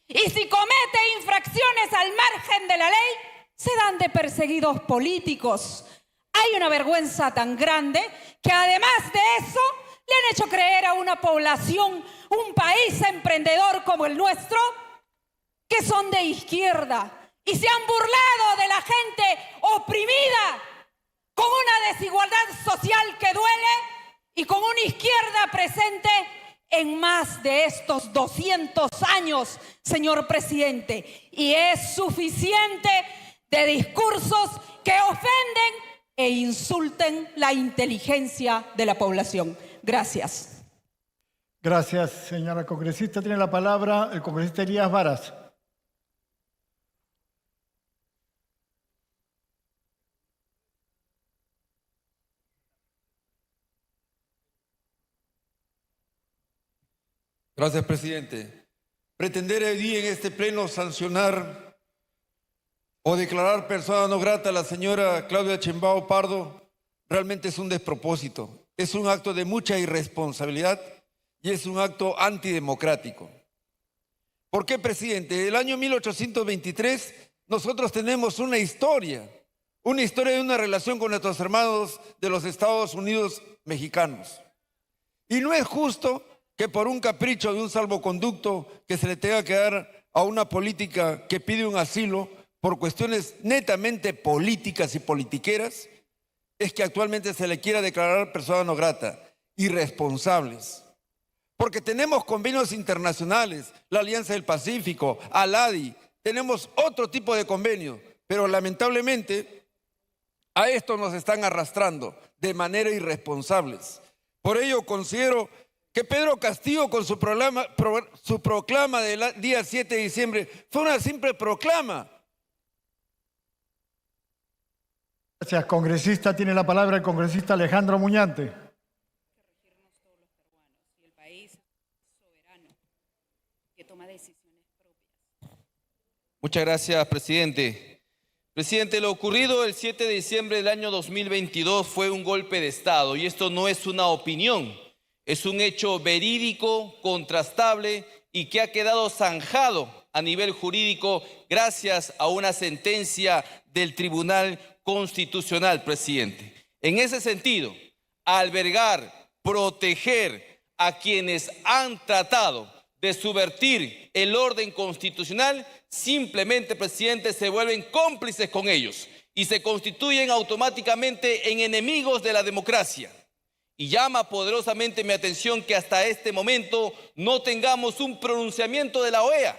Y si comete infracciones al margen de la ley, se dan de perseguidos políticos. Hay una vergüenza tan grande que además de eso le han hecho creer a una población, un país emprendedor como el nuestro, que son de izquierda y se han burlado de la gente oprimida con una desigualdad social que duele y con una izquierda presente en más de estos 200 años, señor presidente. Y es suficiente de discursos que ofenden e insulten la inteligencia de la población. Gracias. Gracias, señora congresista. Tiene la palabra el congresista Elías Varas. Gracias, presidente. Pretender hoy día en este pleno sancionar o declarar persona no grata a la señora Claudia Sheinbaum Pardo realmente es un despropósito. Es un acto de mucha irresponsabilidad y es un acto antidemocrático. ¿Por qué, presidente? El año 1823 nosotros tenemos una historia de una relación con nuestros hermanos de los Estados Unidos mexicanos. Y no es justo que por un capricho de un salvoconducto que se le tenga que dar a una política que pide un asilo por cuestiones netamente políticas y politiqueras, es que actualmente se le quiera declarar persona no grata, irresponsables. Porque tenemos convenios internacionales, la Alianza del Pacífico, ALADI, tenemos otro tipo de convenios, pero lamentablemente a esto nos están arrastrando de manera irresponsables. Por ello considero que Pedro Castillo con su proclama del día 7 de diciembre fue una simple proclama. Gracias, congresista. Tiene la palabra el congresista Alejandro Muñante. El país soberano que toma decisiones propias. Muchas gracias, presidente. Presidente, lo ocurrido el 7 de diciembre del año 2022 fue un golpe de Estado y esto no es una opinión. Es un hecho verídico, contrastable y que ha quedado zanjado a nivel jurídico gracias a una sentencia del Tribunal Constitucional, presidente. En ese sentido, albergar, proteger a quienes han tratado de subvertir el orden constitucional, simplemente, presidente, se vuelven cómplices con ellos y se constituyen automáticamente en enemigos de la democracia. Y llama poderosamente mi atención que hasta este momento no tengamos un pronunciamiento de la OEA.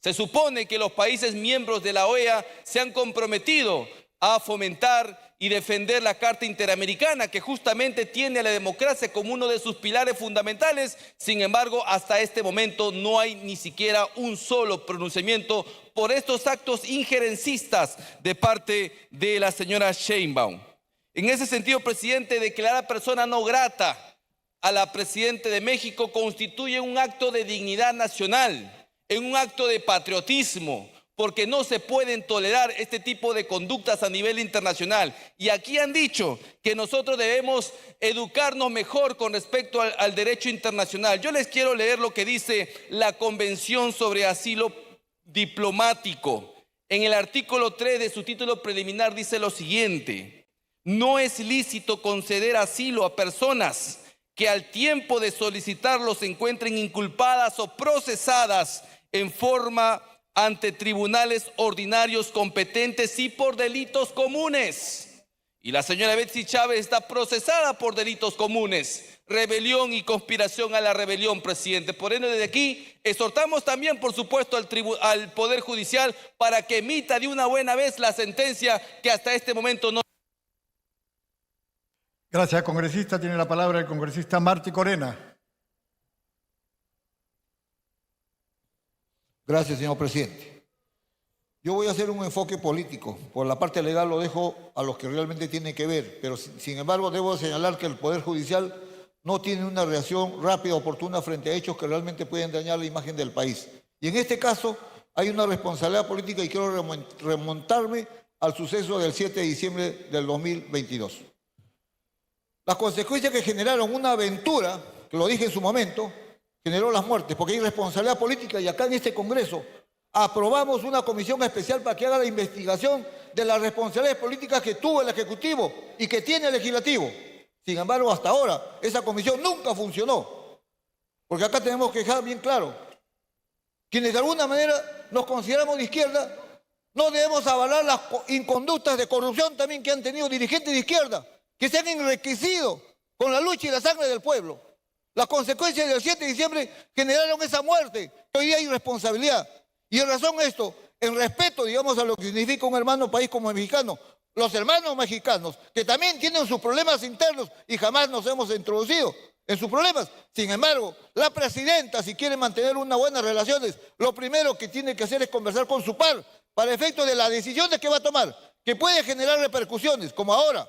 Se supone que los países miembros de la OEA se han comprometido a fomentar y defender la Carta Interamericana, que justamente tiene a la democracia como uno de sus pilares fundamentales. Sin embargo, hasta este momento no hay ni siquiera un solo pronunciamiento por estos actos injerencistas de parte de la señora Sheinbaum. En ese sentido, presidente, declarar persona no grata a la presidenta de México constituye un acto de dignidad nacional, en un acto de patriotismo, porque no se pueden tolerar este tipo de conductas a nivel internacional. Y aquí han dicho que nosotros debemos educarnos mejor con respecto al derecho internacional. Yo les quiero leer lo que dice la Convención sobre Asilo Diplomático. En el artículo 3 de su título preliminar dice lo siguiente: no es lícito conceder asilo a personas que al tiempo de solicitarlo se encuentren inculpadas o procesadas en forma ante tribunales ordinarios competentes y por delitos comunes. Y la señora Betsy Chávez está procesada por delitos comunes, rebelión y conspiración a la rebelión, presidente. Por ende, desde aquí exhortamos también, por supuesto, al Poder Judicial para que emita de una buena vez la sentencia que hasta este momento no. Gracias, congresista. Tiene la palabra el congresista Martí Corena. Gracias, señor presidente. Yo voy a hacer un enfoque político. Por la parte legal lo dejo a los que realmente tienen que ver, pero sin embargo debo señalar que el Poder Judicial no tiene una reacción rápida, oportuna frente a hechos que realmente pueden dañar la imagen del país. Y en este caso hay una responsabilidad política y quiero remontarme al suceso del 7 de diciembre del 2022. Las consecuencias que generaron una aventura, que lo dije en su momento, generó las muertes, porque hay responsabilidad política y acá en este Congreso aprobamos una comisión especial para que haga la investigación de las responsabilidades políticas que tuvo el Ejecutivo y que tiene el Legislativo. Sin embargo, hasta ahora, esa comisión nunca funcionó. Porque acá tenemos que dejar bien claro, quienes de alguna manera nos consideramos de izquierda, no debemos avalar las inconductas de corrupción también que han tenido dirigentes de izquierda, que se han enriquecido con la lucha y la sangre del pueblo. Las consecuencias del 7 de diciembre generaron esa muerte, que hoy día hay responsabilidad. Y en razón de esto, en respeto, digamos, a lo que significa un hermano país como el mexicano, los hermanos mexicanos, que también tienen sus problemas internos y jamás nos hemos introducido en sus problemas. Sin embargo, la presidenta, si quiere mantener unas buenas relaciones, lo primero que tiene que hacer es conversar con su par para efecto de las decisiones que va a tomar, que puede generar repercusiones, como ahora.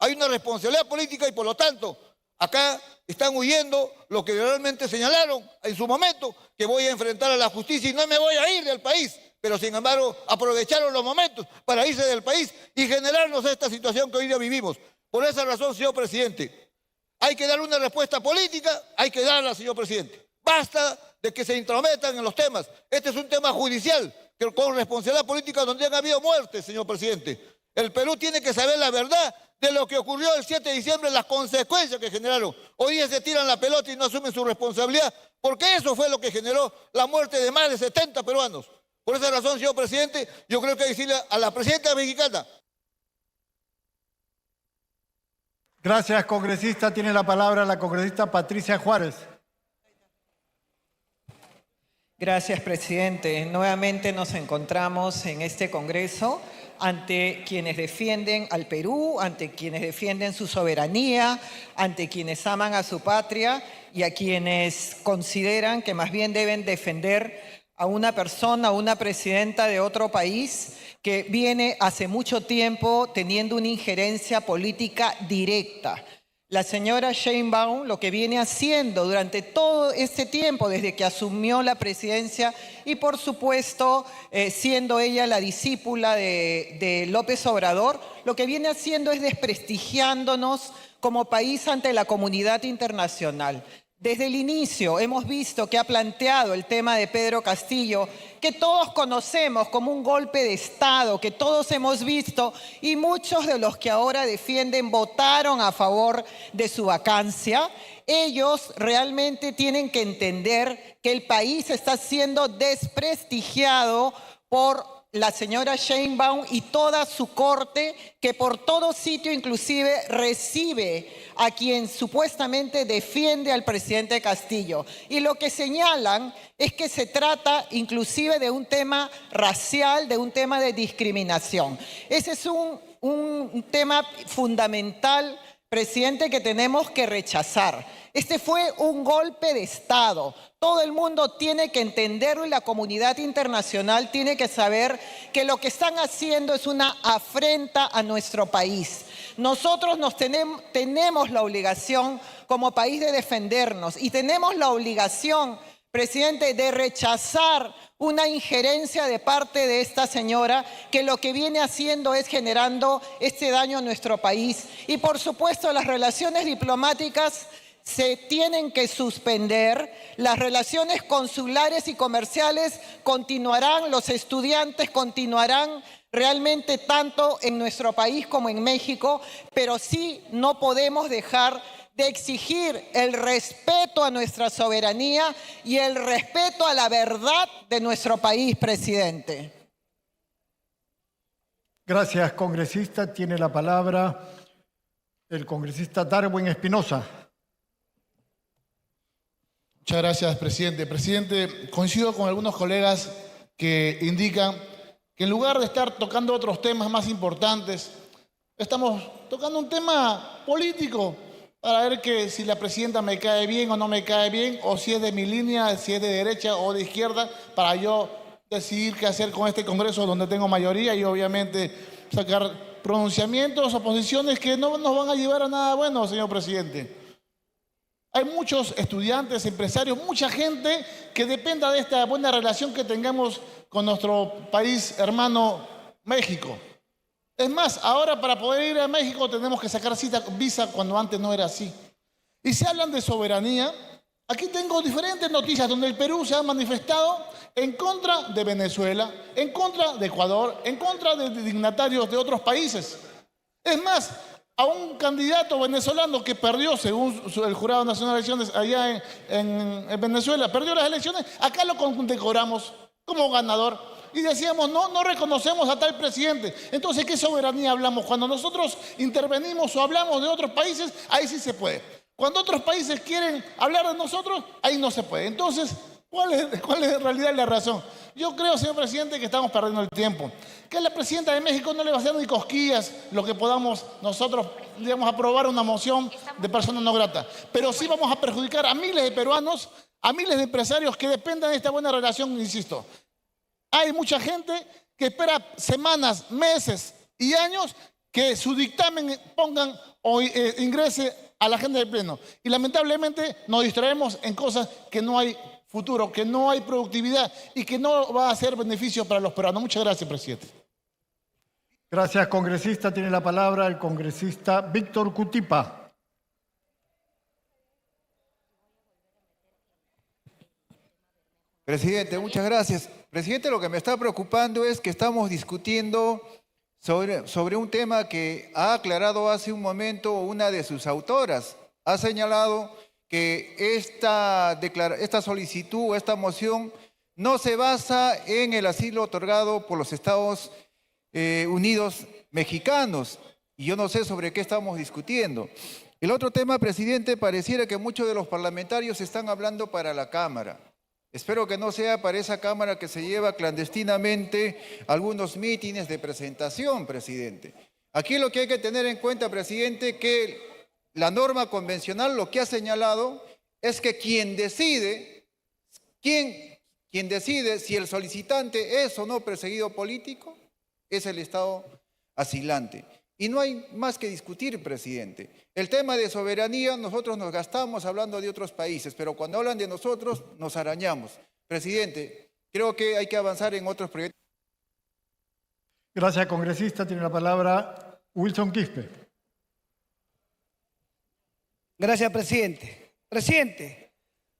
Hay una responsabilidad política y por lo tanto, acá están huyendo lo que realmente señalaron en su momento, que voy a enfrentar a la justicia y no me voy a ir del país. Pero sin embargo, aprovecharon los momentos para irse del país y generarnos esta situación que hoy día vivimos. Por esa razón, señor presidente, hay que dar una respuesta política, hay que darla, señor presidente. Basta de que se intrometan en los temas. Este es un tema judicial, que con responsabilidad política donde han habido muertes, señor presidente. El Perú tiene que saber la verdad de lo que ocurrió el 7 de diciembre, las consecuencias que generaron. Hoy día se tiran la pelota y no asumen su responsabilidad, porque eso fue lo que generó la muerte de más de 70 peruanos. Por esa razón, señor presidente, yo creo que hay que decirle a la presidenta mexicana. Gracias, congresista. Tiene la palabra la congresista Patricia Juárez. Gracias, presidente. Nuevamente nos encontramos en este Congreso ante quienes defienden al Perú, ante quienes defienden su soberanía, ante quienes aman a su patria y a quienes consideran que más bien deben defender a una persona, a una presidenta de otro país que viene hace mucho tiempo teniendo una injerencia política directa. La señora Sheinbaum lo que viene haciendo durante todo este tiempo, desde que asumió la presidencia y por supuesto siendo ella la discípula de López Obrador, lo que viene haciendo es desprestigiándonos como país ante la comunidad internacional. Desde el inicio hemos visto que ha planteado el tema de Pedro Castillo, que todos conocemos como un golpe de Estado, que todos hemos visto y muchos de los que ahora defienden votaron a favor de su vacancia. Ellos realmente tienen que entender que el país está siendo desprestigiado por la señora Sheinbaum y toda su corte, que por todo sitio inclusive recibe a quien supuestamente defiende al presidente Castillo. Y lo que señalan es que se trata inclusive de un tema racial, de un tema de discriminación. Ese es un tema fundamental, presidente, que tenemos que rechazar. Este fue un golpe de Estado. Todo el mundo tiene que entenderlo y la comunidad internacional tiene que saber que lo que están haciendo es una afrenta a nuestro país. Nosotros tenemos la obligación como país de defendernos y tenemos la obligación, presidente, de rechazar una injerencia de parte de esta señora que lo que viene haciendo es generando este daño a nuestro país. Y por supuesto las relaciones diplomáticas se tienen que suspender, las relaciones consulares y comerciales continuarán, los estudiantes continuarán realmente tanto en nuestro país como en México, pero sí no podemos dejar de exigir el respeto a nuestra soberanía y el respeto a la verdad de nuestro país, presidente. Gracias, congresista. Tiene la palabra el congresista Darwin Espinosa. Muchas gracias, presidente. Presidente, coincido con algunos colegas que indican que en lugar de estar tocando otros temas más importantes, estamos tocando un tema político para ver que si la presidenta me cae bien o no me cae bien, o si es de mi línea, si es de derecha o de izquierda, para yo decidir qué hacer con este Congreso donde tengo mayoría y obviamente sacar pronunciamientos o posiciones que no nos van a llevar a nada bueno, señor presidente. Hay muchos estudiantes, empresarios, mucha gente que dependa de esta buena relación que tengamos con nuestro país hermano México. Es más, ahora para poder ir a México tenemos que sacar visa cuando antes no era así. Y si hablan de soberanía, aquí tengo diferentes noticias donde el Perú se ha manifestado en contra de Venezuela, en contra de Ecuador, en contra de dignatarios de otros países. Es más, a un candidato venezolano que perdió, según el Jurado Nacional de Elecciones allá en Venezuela, perdió las elecciones, acá lo condecoramos como ganador. Y decíamos, no reconocemos a tal presidente. Entonces, ¿qué soberanía hablamos? Cuando nosotros intervenimos o hablamos de otros países, ahí sí se puede. Cuando otros países quieren hablar de nosotros, ahí no se puede. Entonces, ¿cuál es en realidad la razón? Yo creo, señor presidente, que estamos perdiendo el tiempo. Que a la presidenta de México no le va a hacer ni cosquillas lo que podamos nosotros, digamos, aprobar una moción de persona no grata. Pero sí vamos a perjudicar a miles de peruanos, a miles de empresarios que dependan de esta buena relación, insisto. Hay mucha gente que espera semanas, meses y años que su dictamen pongan o ingrese a la agenda del Pleno. Y lamentablemente nos distraemos en cosas que no hay futuro, que no hay productividad y que no va a ser beneficio para los peruanos. Muchas gracias, presidente. Gracias, congresista. Tiene la palabra el congresista Víctor Cutipa. Presidente, muchas gracias. Presidente, lo que me está preocupando es que estamos discutiendo sobre un tema que ha aclarado hace un momento una de sus autoras. Ha señalado que esta solicitud, esta moción, no se basa en el asilo otorgado por los Estados Unidos mexicanos. Y yo no sé sobre qué estamos discutiendo. El otro tema, presidente, pareciera que muchos de los parlamentarios están hablando para la Cámara. Espero que no sea para esa Cámara que se lleva clandestinamente algunos mítines de presentación, presidente. Aquí lo que hay que tener en cuenta, presidente, que la norma convencional lo que ha señalado es que quien decide si el solicitante es o no perseguido político es el Estado asilante. Y no hay más que discutir, presidente. El tema de soberanía, nosotros nos gastamos hablando de otros países, pero cuando hablan de nosotros, nos arañamos. Presidente, creo que hay que avanzar en otros proyectos. Gracias, congresista. Tiene la palabra Wilson Quispe. Gracias, presidente. Presidente,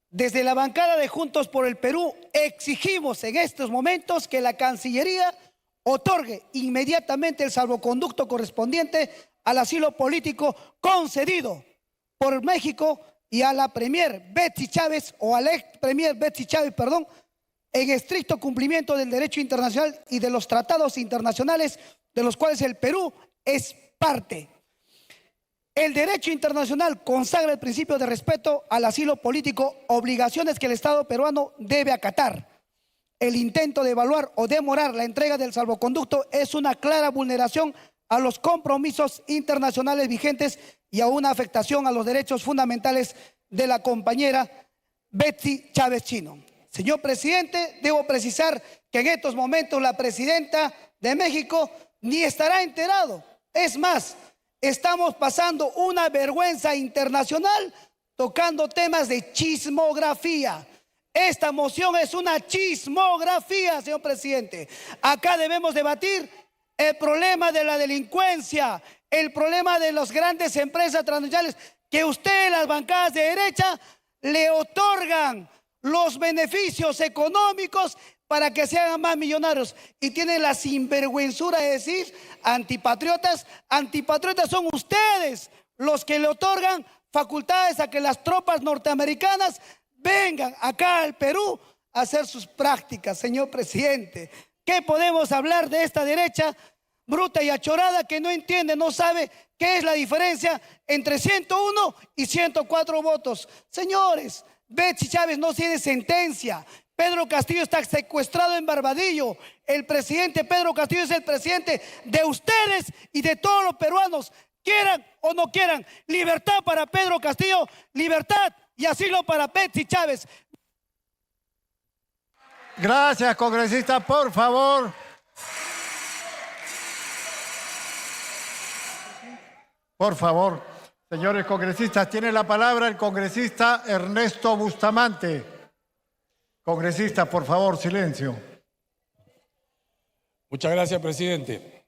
desde la bancada de Juntos por el Perú exigimos en estos momentos que la Cancillería otorgue inmediatamente el salvoconducto correspondiente al asilo político concedido por México y a la premier Betsy Chávez, o al ex premier Betsy Chávez, perdón, en estricto cumplimiento del derecho internacional y de los tratados internacionales de los cuales el Perú es parte. El derecho internacional consagra el principio de respeto al asilo político, obligaciones que el Estado peruano debe acatar. El intento de evaluar o demorar la entrega del salvoconducto es una clara vulneración a los compromisos internacionales vigentes y a una afectación a los derechos fundamentales de la compañera Betsy Chávez Chino. Señor presidente, debo precisar que en estos momentos la presidenta de México ni estará enterado. Es más, estamos pasando una vergüenza internacional tocando temas de chismografía. Esta moción es una chismografía, señor presidente. Acá debemos debatir el problema de la delincuencia, el problema de las grandes empresas transnacionales que ustedes, las bancadas de derecha, le otorgan los beneficios económicos para que se hagan más millonarios. Y tienen la sinvergüenzura de decir antipatriotas. Antipatriotas son ustedes los que le otorgan facultades a que las tropas norteamericanas vengan acá al Perú a hacer sus prácticas, señor presidente. ¿Qué podemos hablar de esta derecha bruta y achorada que no entiende, no sabe qué es la diferencia entre 101 y 104 votos? Señores, Betsy Chávez no tiene sentencia. Pedro Castillo está secuestrado en Barbadillo. El presidente Pedro Castillo es el presidente de ustedes y de todos los peruanos. Quieran o no quieran, libertad para Pedro Castillo, libertad y asilo para Betsy Chávez. Gracias, congresista, por favor. Por favor, señores congresistas, tiene la palabra el congresista Ernesto Bustamante. Congresista, por favor, silencio. Muchas gracias, presidente.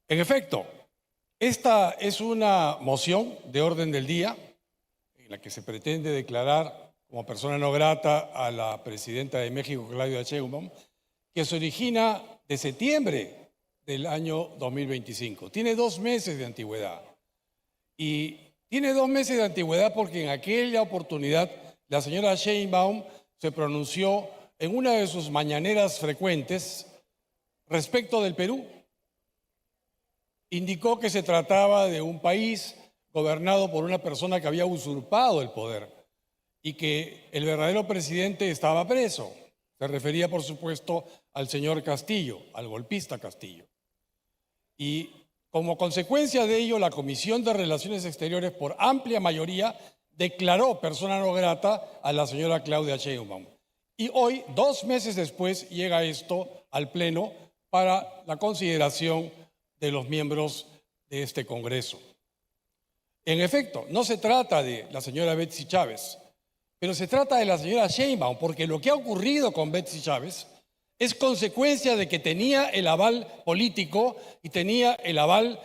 En efecto, esta es una moción de orden del día en la que se pretende declarar como persona no grata a la presidenta de México, Claudia Sheinbaum, que se origina de septiembre del año 2025. Tiene 2 meses de antigüedad. Y tiene 2 meses de antigüedad porque en aquella oportunidad la señora Sheinbaum se pronunció en una de sus mañaneras frecuentes respecto del Perú. Indicó que se trataba de un país gobernado por una persona que había usurpado el poder y que el verdadero presidente estaba preso. Se refería, por supuesto, al señor Castillo, al golpista Castillo. Y como consecuencia de ello, la Comisión de Relaciones Exteriores, por amplia mayoría, declaró persona no grata a la señora Claudia Sheinbaum. Y hoy, 2 meses después, llega esto al Pleno para la consideración de los miembros de este Congreso. En efecto, no se trata de la señora Betsy Chávez, pero se trata de la señora Sheinbaum, porque lo que ha ocurrido con Betsy Chávez es consecuencia de que tenía el aval político y tenía el aval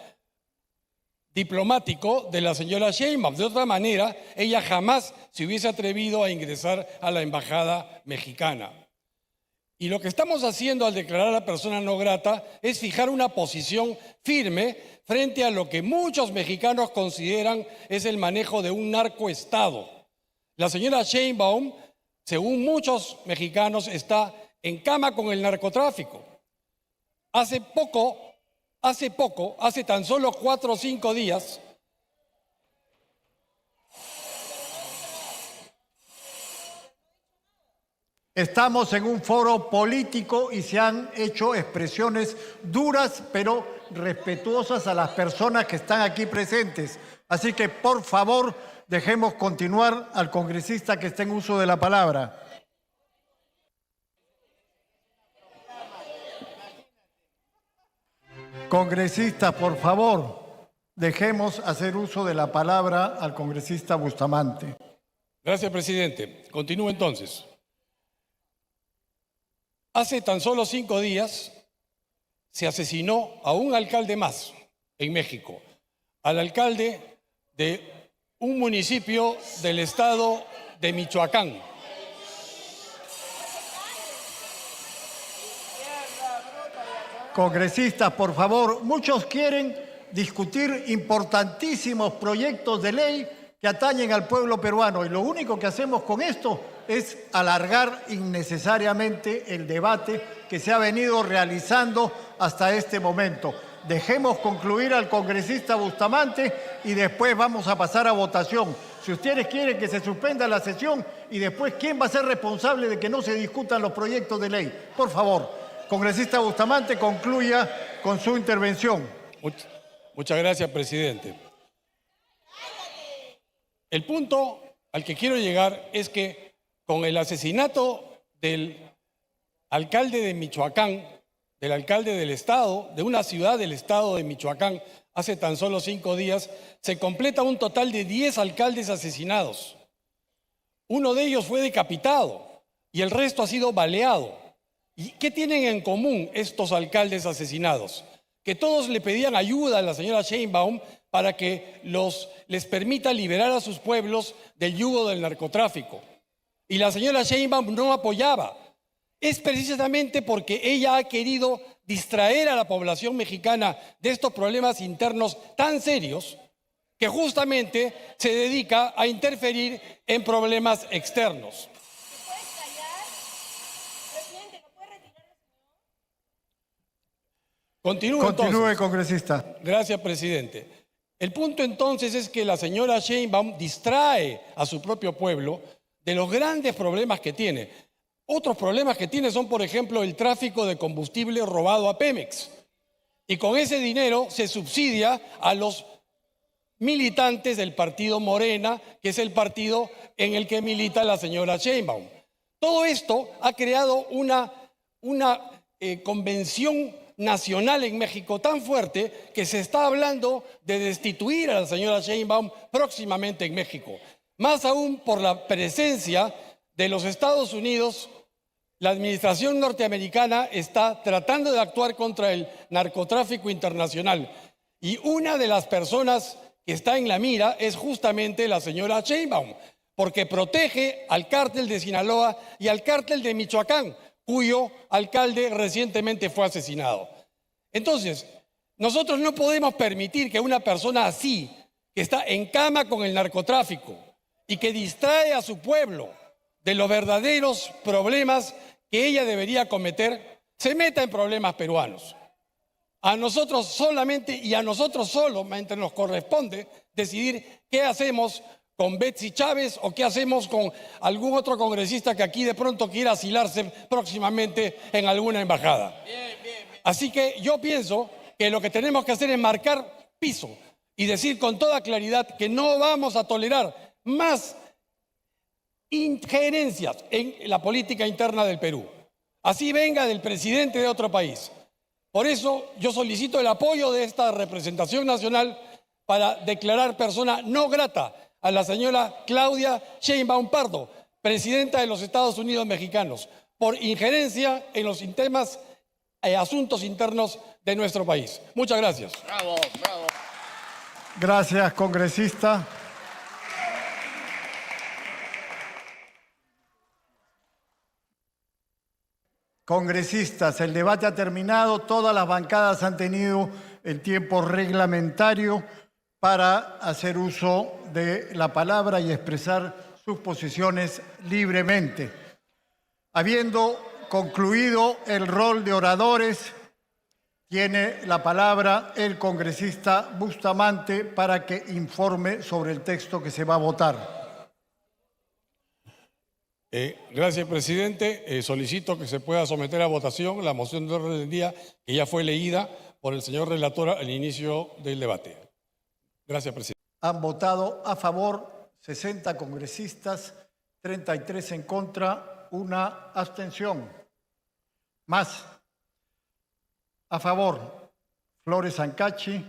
diplomático de la señora Sheinbaum. De otra manera, ella jamás se hubiese atrevido a ingresar a la embajada mexicana. Y lo que estamos haciendo al declarar a la persona no grata es fijar una posición firme frente a lo que muchos mexicanos consideran es el manejo de un narcoestado. La señora Sheinbaum, según muchos mexicanos, está en cama con el narcotráfico. Hace tan solo 4 o 5 días, estamos en un foro político y se han hecho expresiones duras, pero respetuosas a las personas que están aquí presentes. Así que, por favor, dejemos continuar al congresista que está en uso de la palabra. Congresistas, por favor, dejemos hacer uso de la palabra al congresista Bustamante. Gracias, presidente. Continúo entonces. Hace tan solo 5 días se asesinó a un alcalde más en México, al alcalde de un municipio del estado de Michoacán. Congresistas, por favor, muchos quieren discutir importantísimos proyectos de ley que atañen al pueblo peruano y lo único que hacemos con esto es alargar innecesariamente el debate que se ha venido realizando hasta este momento. Dejemos concluir al congresista Bustamante y después vamos a pasar a votación. Si ustedes quieren que se suspenda la sesión y después, ¿quién va a ser responsable de que no se discutan los proyectos de ley? Por favor. Congresista Bustamante, concluya con su intervención. Muchas gracias, presidente. El punto al que quiero llegar es que con el asesinato del alcalde de Michoacán, del alcalde del estado, de una ciudad del estado de Michoacán, hace tan solo 5 días, se completa un total de 10 alcaldes asesinados. Uno de ellos fue decapitado y el resto ha sido baleado. ¿Y qué tienen en común estos alcaldes asesinados? Que todos le pedían ayuda a la señora Sheinbaum para que les permita liberar a sus pueblos del yugo del narcotráfico. Y la señora Sheinbaum no apoyaba. Es precisamente porque ella ha querido distraer a la población mexicana de estos problemas internos tan serios que justamente se dedica a interferir en problemas externos. Continúe, congresista. Gracias, presidente. El punto entonces es que la señora Sheinbaum distrae a su propio pueblo de los grandes problemas que tiene. Otros problemas que tiene son, por ejemplo, el tráfico de combustible robado a Pemex. Y con ese dinero se subsidia a los militantes del partido Morena, que es el partido en el que milita la señora Sheinbaum. Todo esto ha creado una convención nacional en México tan fuerte que se está hablando de destituir a la señora Sheinbaum próximamente en México. Más aún por la presencia de los Estados Unidos. La administración norteamericana está tratando de actuar contra el narcotráfico internacional y una de las personas que está en la mira es justamente la señora Sheinbaum, porque protege al cártel de Sinaloa y al cártel de Michoacán, cuyo alcalde recientemente fue asesinado. Entonces, nosotros no podemos permitir que una persona así, que está en cama con el narcotráfico y que distrae a su pueblo de los verdaderos problemas que ella debería cometer, se meta en problemas peruanos. A nosotros solamente y a nosotros solamente nos corresponde decidir qué hacemos con Betsy Chávez o qué hacemos con algún otro congresista que aquí de pronto quiera asilarse próximamente en alguna embajada. Así que yo pienso que lo que tenemos que hacer es marcar piso y decir con toda claridad que no vamos a tolerar más injerencias en la política interna del Perú, así venga del presidente de otro país. Por eso yo solicito el apoyo de esta representación nacional para declarar persona no grata a la señora Claudia Sheinbaum Pardo, presidenta de los Estados Unidos mexicanos, por injerencia en los temas asuntos internos de nuestro país. Muchas gracias. Bravo, bravo. Gracias, congresista. Congresistas, el debate ha terminado. Todas las bancadas han tenido el tiempo reglamentario para hacer uso de la palabra y expresar sus posiciones libremente. Habiendo concluido el rol de oradores, tiene la palabra el congresista Bustamante para que informe sobre el texto que se va a votar. Gracias, presidente. Solicito que se pueda someter a votación la moción de orden del día que ya fue leída por el señor relator al inicio del debate. Gracias, presidente. Han votado a favor 60 congresistas, 33 en contra, 1 abstención. Más. A favor, Flores Ancachi,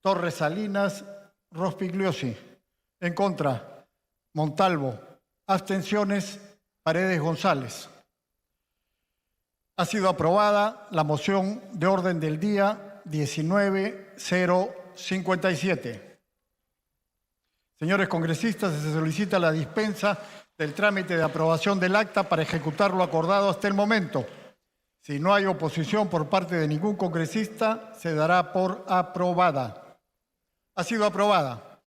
Torres Salinas, Rospigliosi. En contra, Montalvo. Abstenciones, Paredes González. Ha sido aprobada la moción de orden del día 19-057. Señores congresistas, se solicita la dispensa del trámite de aprobación del acta para ejecutar lo acordado hasta el momento. Si no hay oposición por parte de ningún congresista, se dará por aprobada. Ha sido aprobada.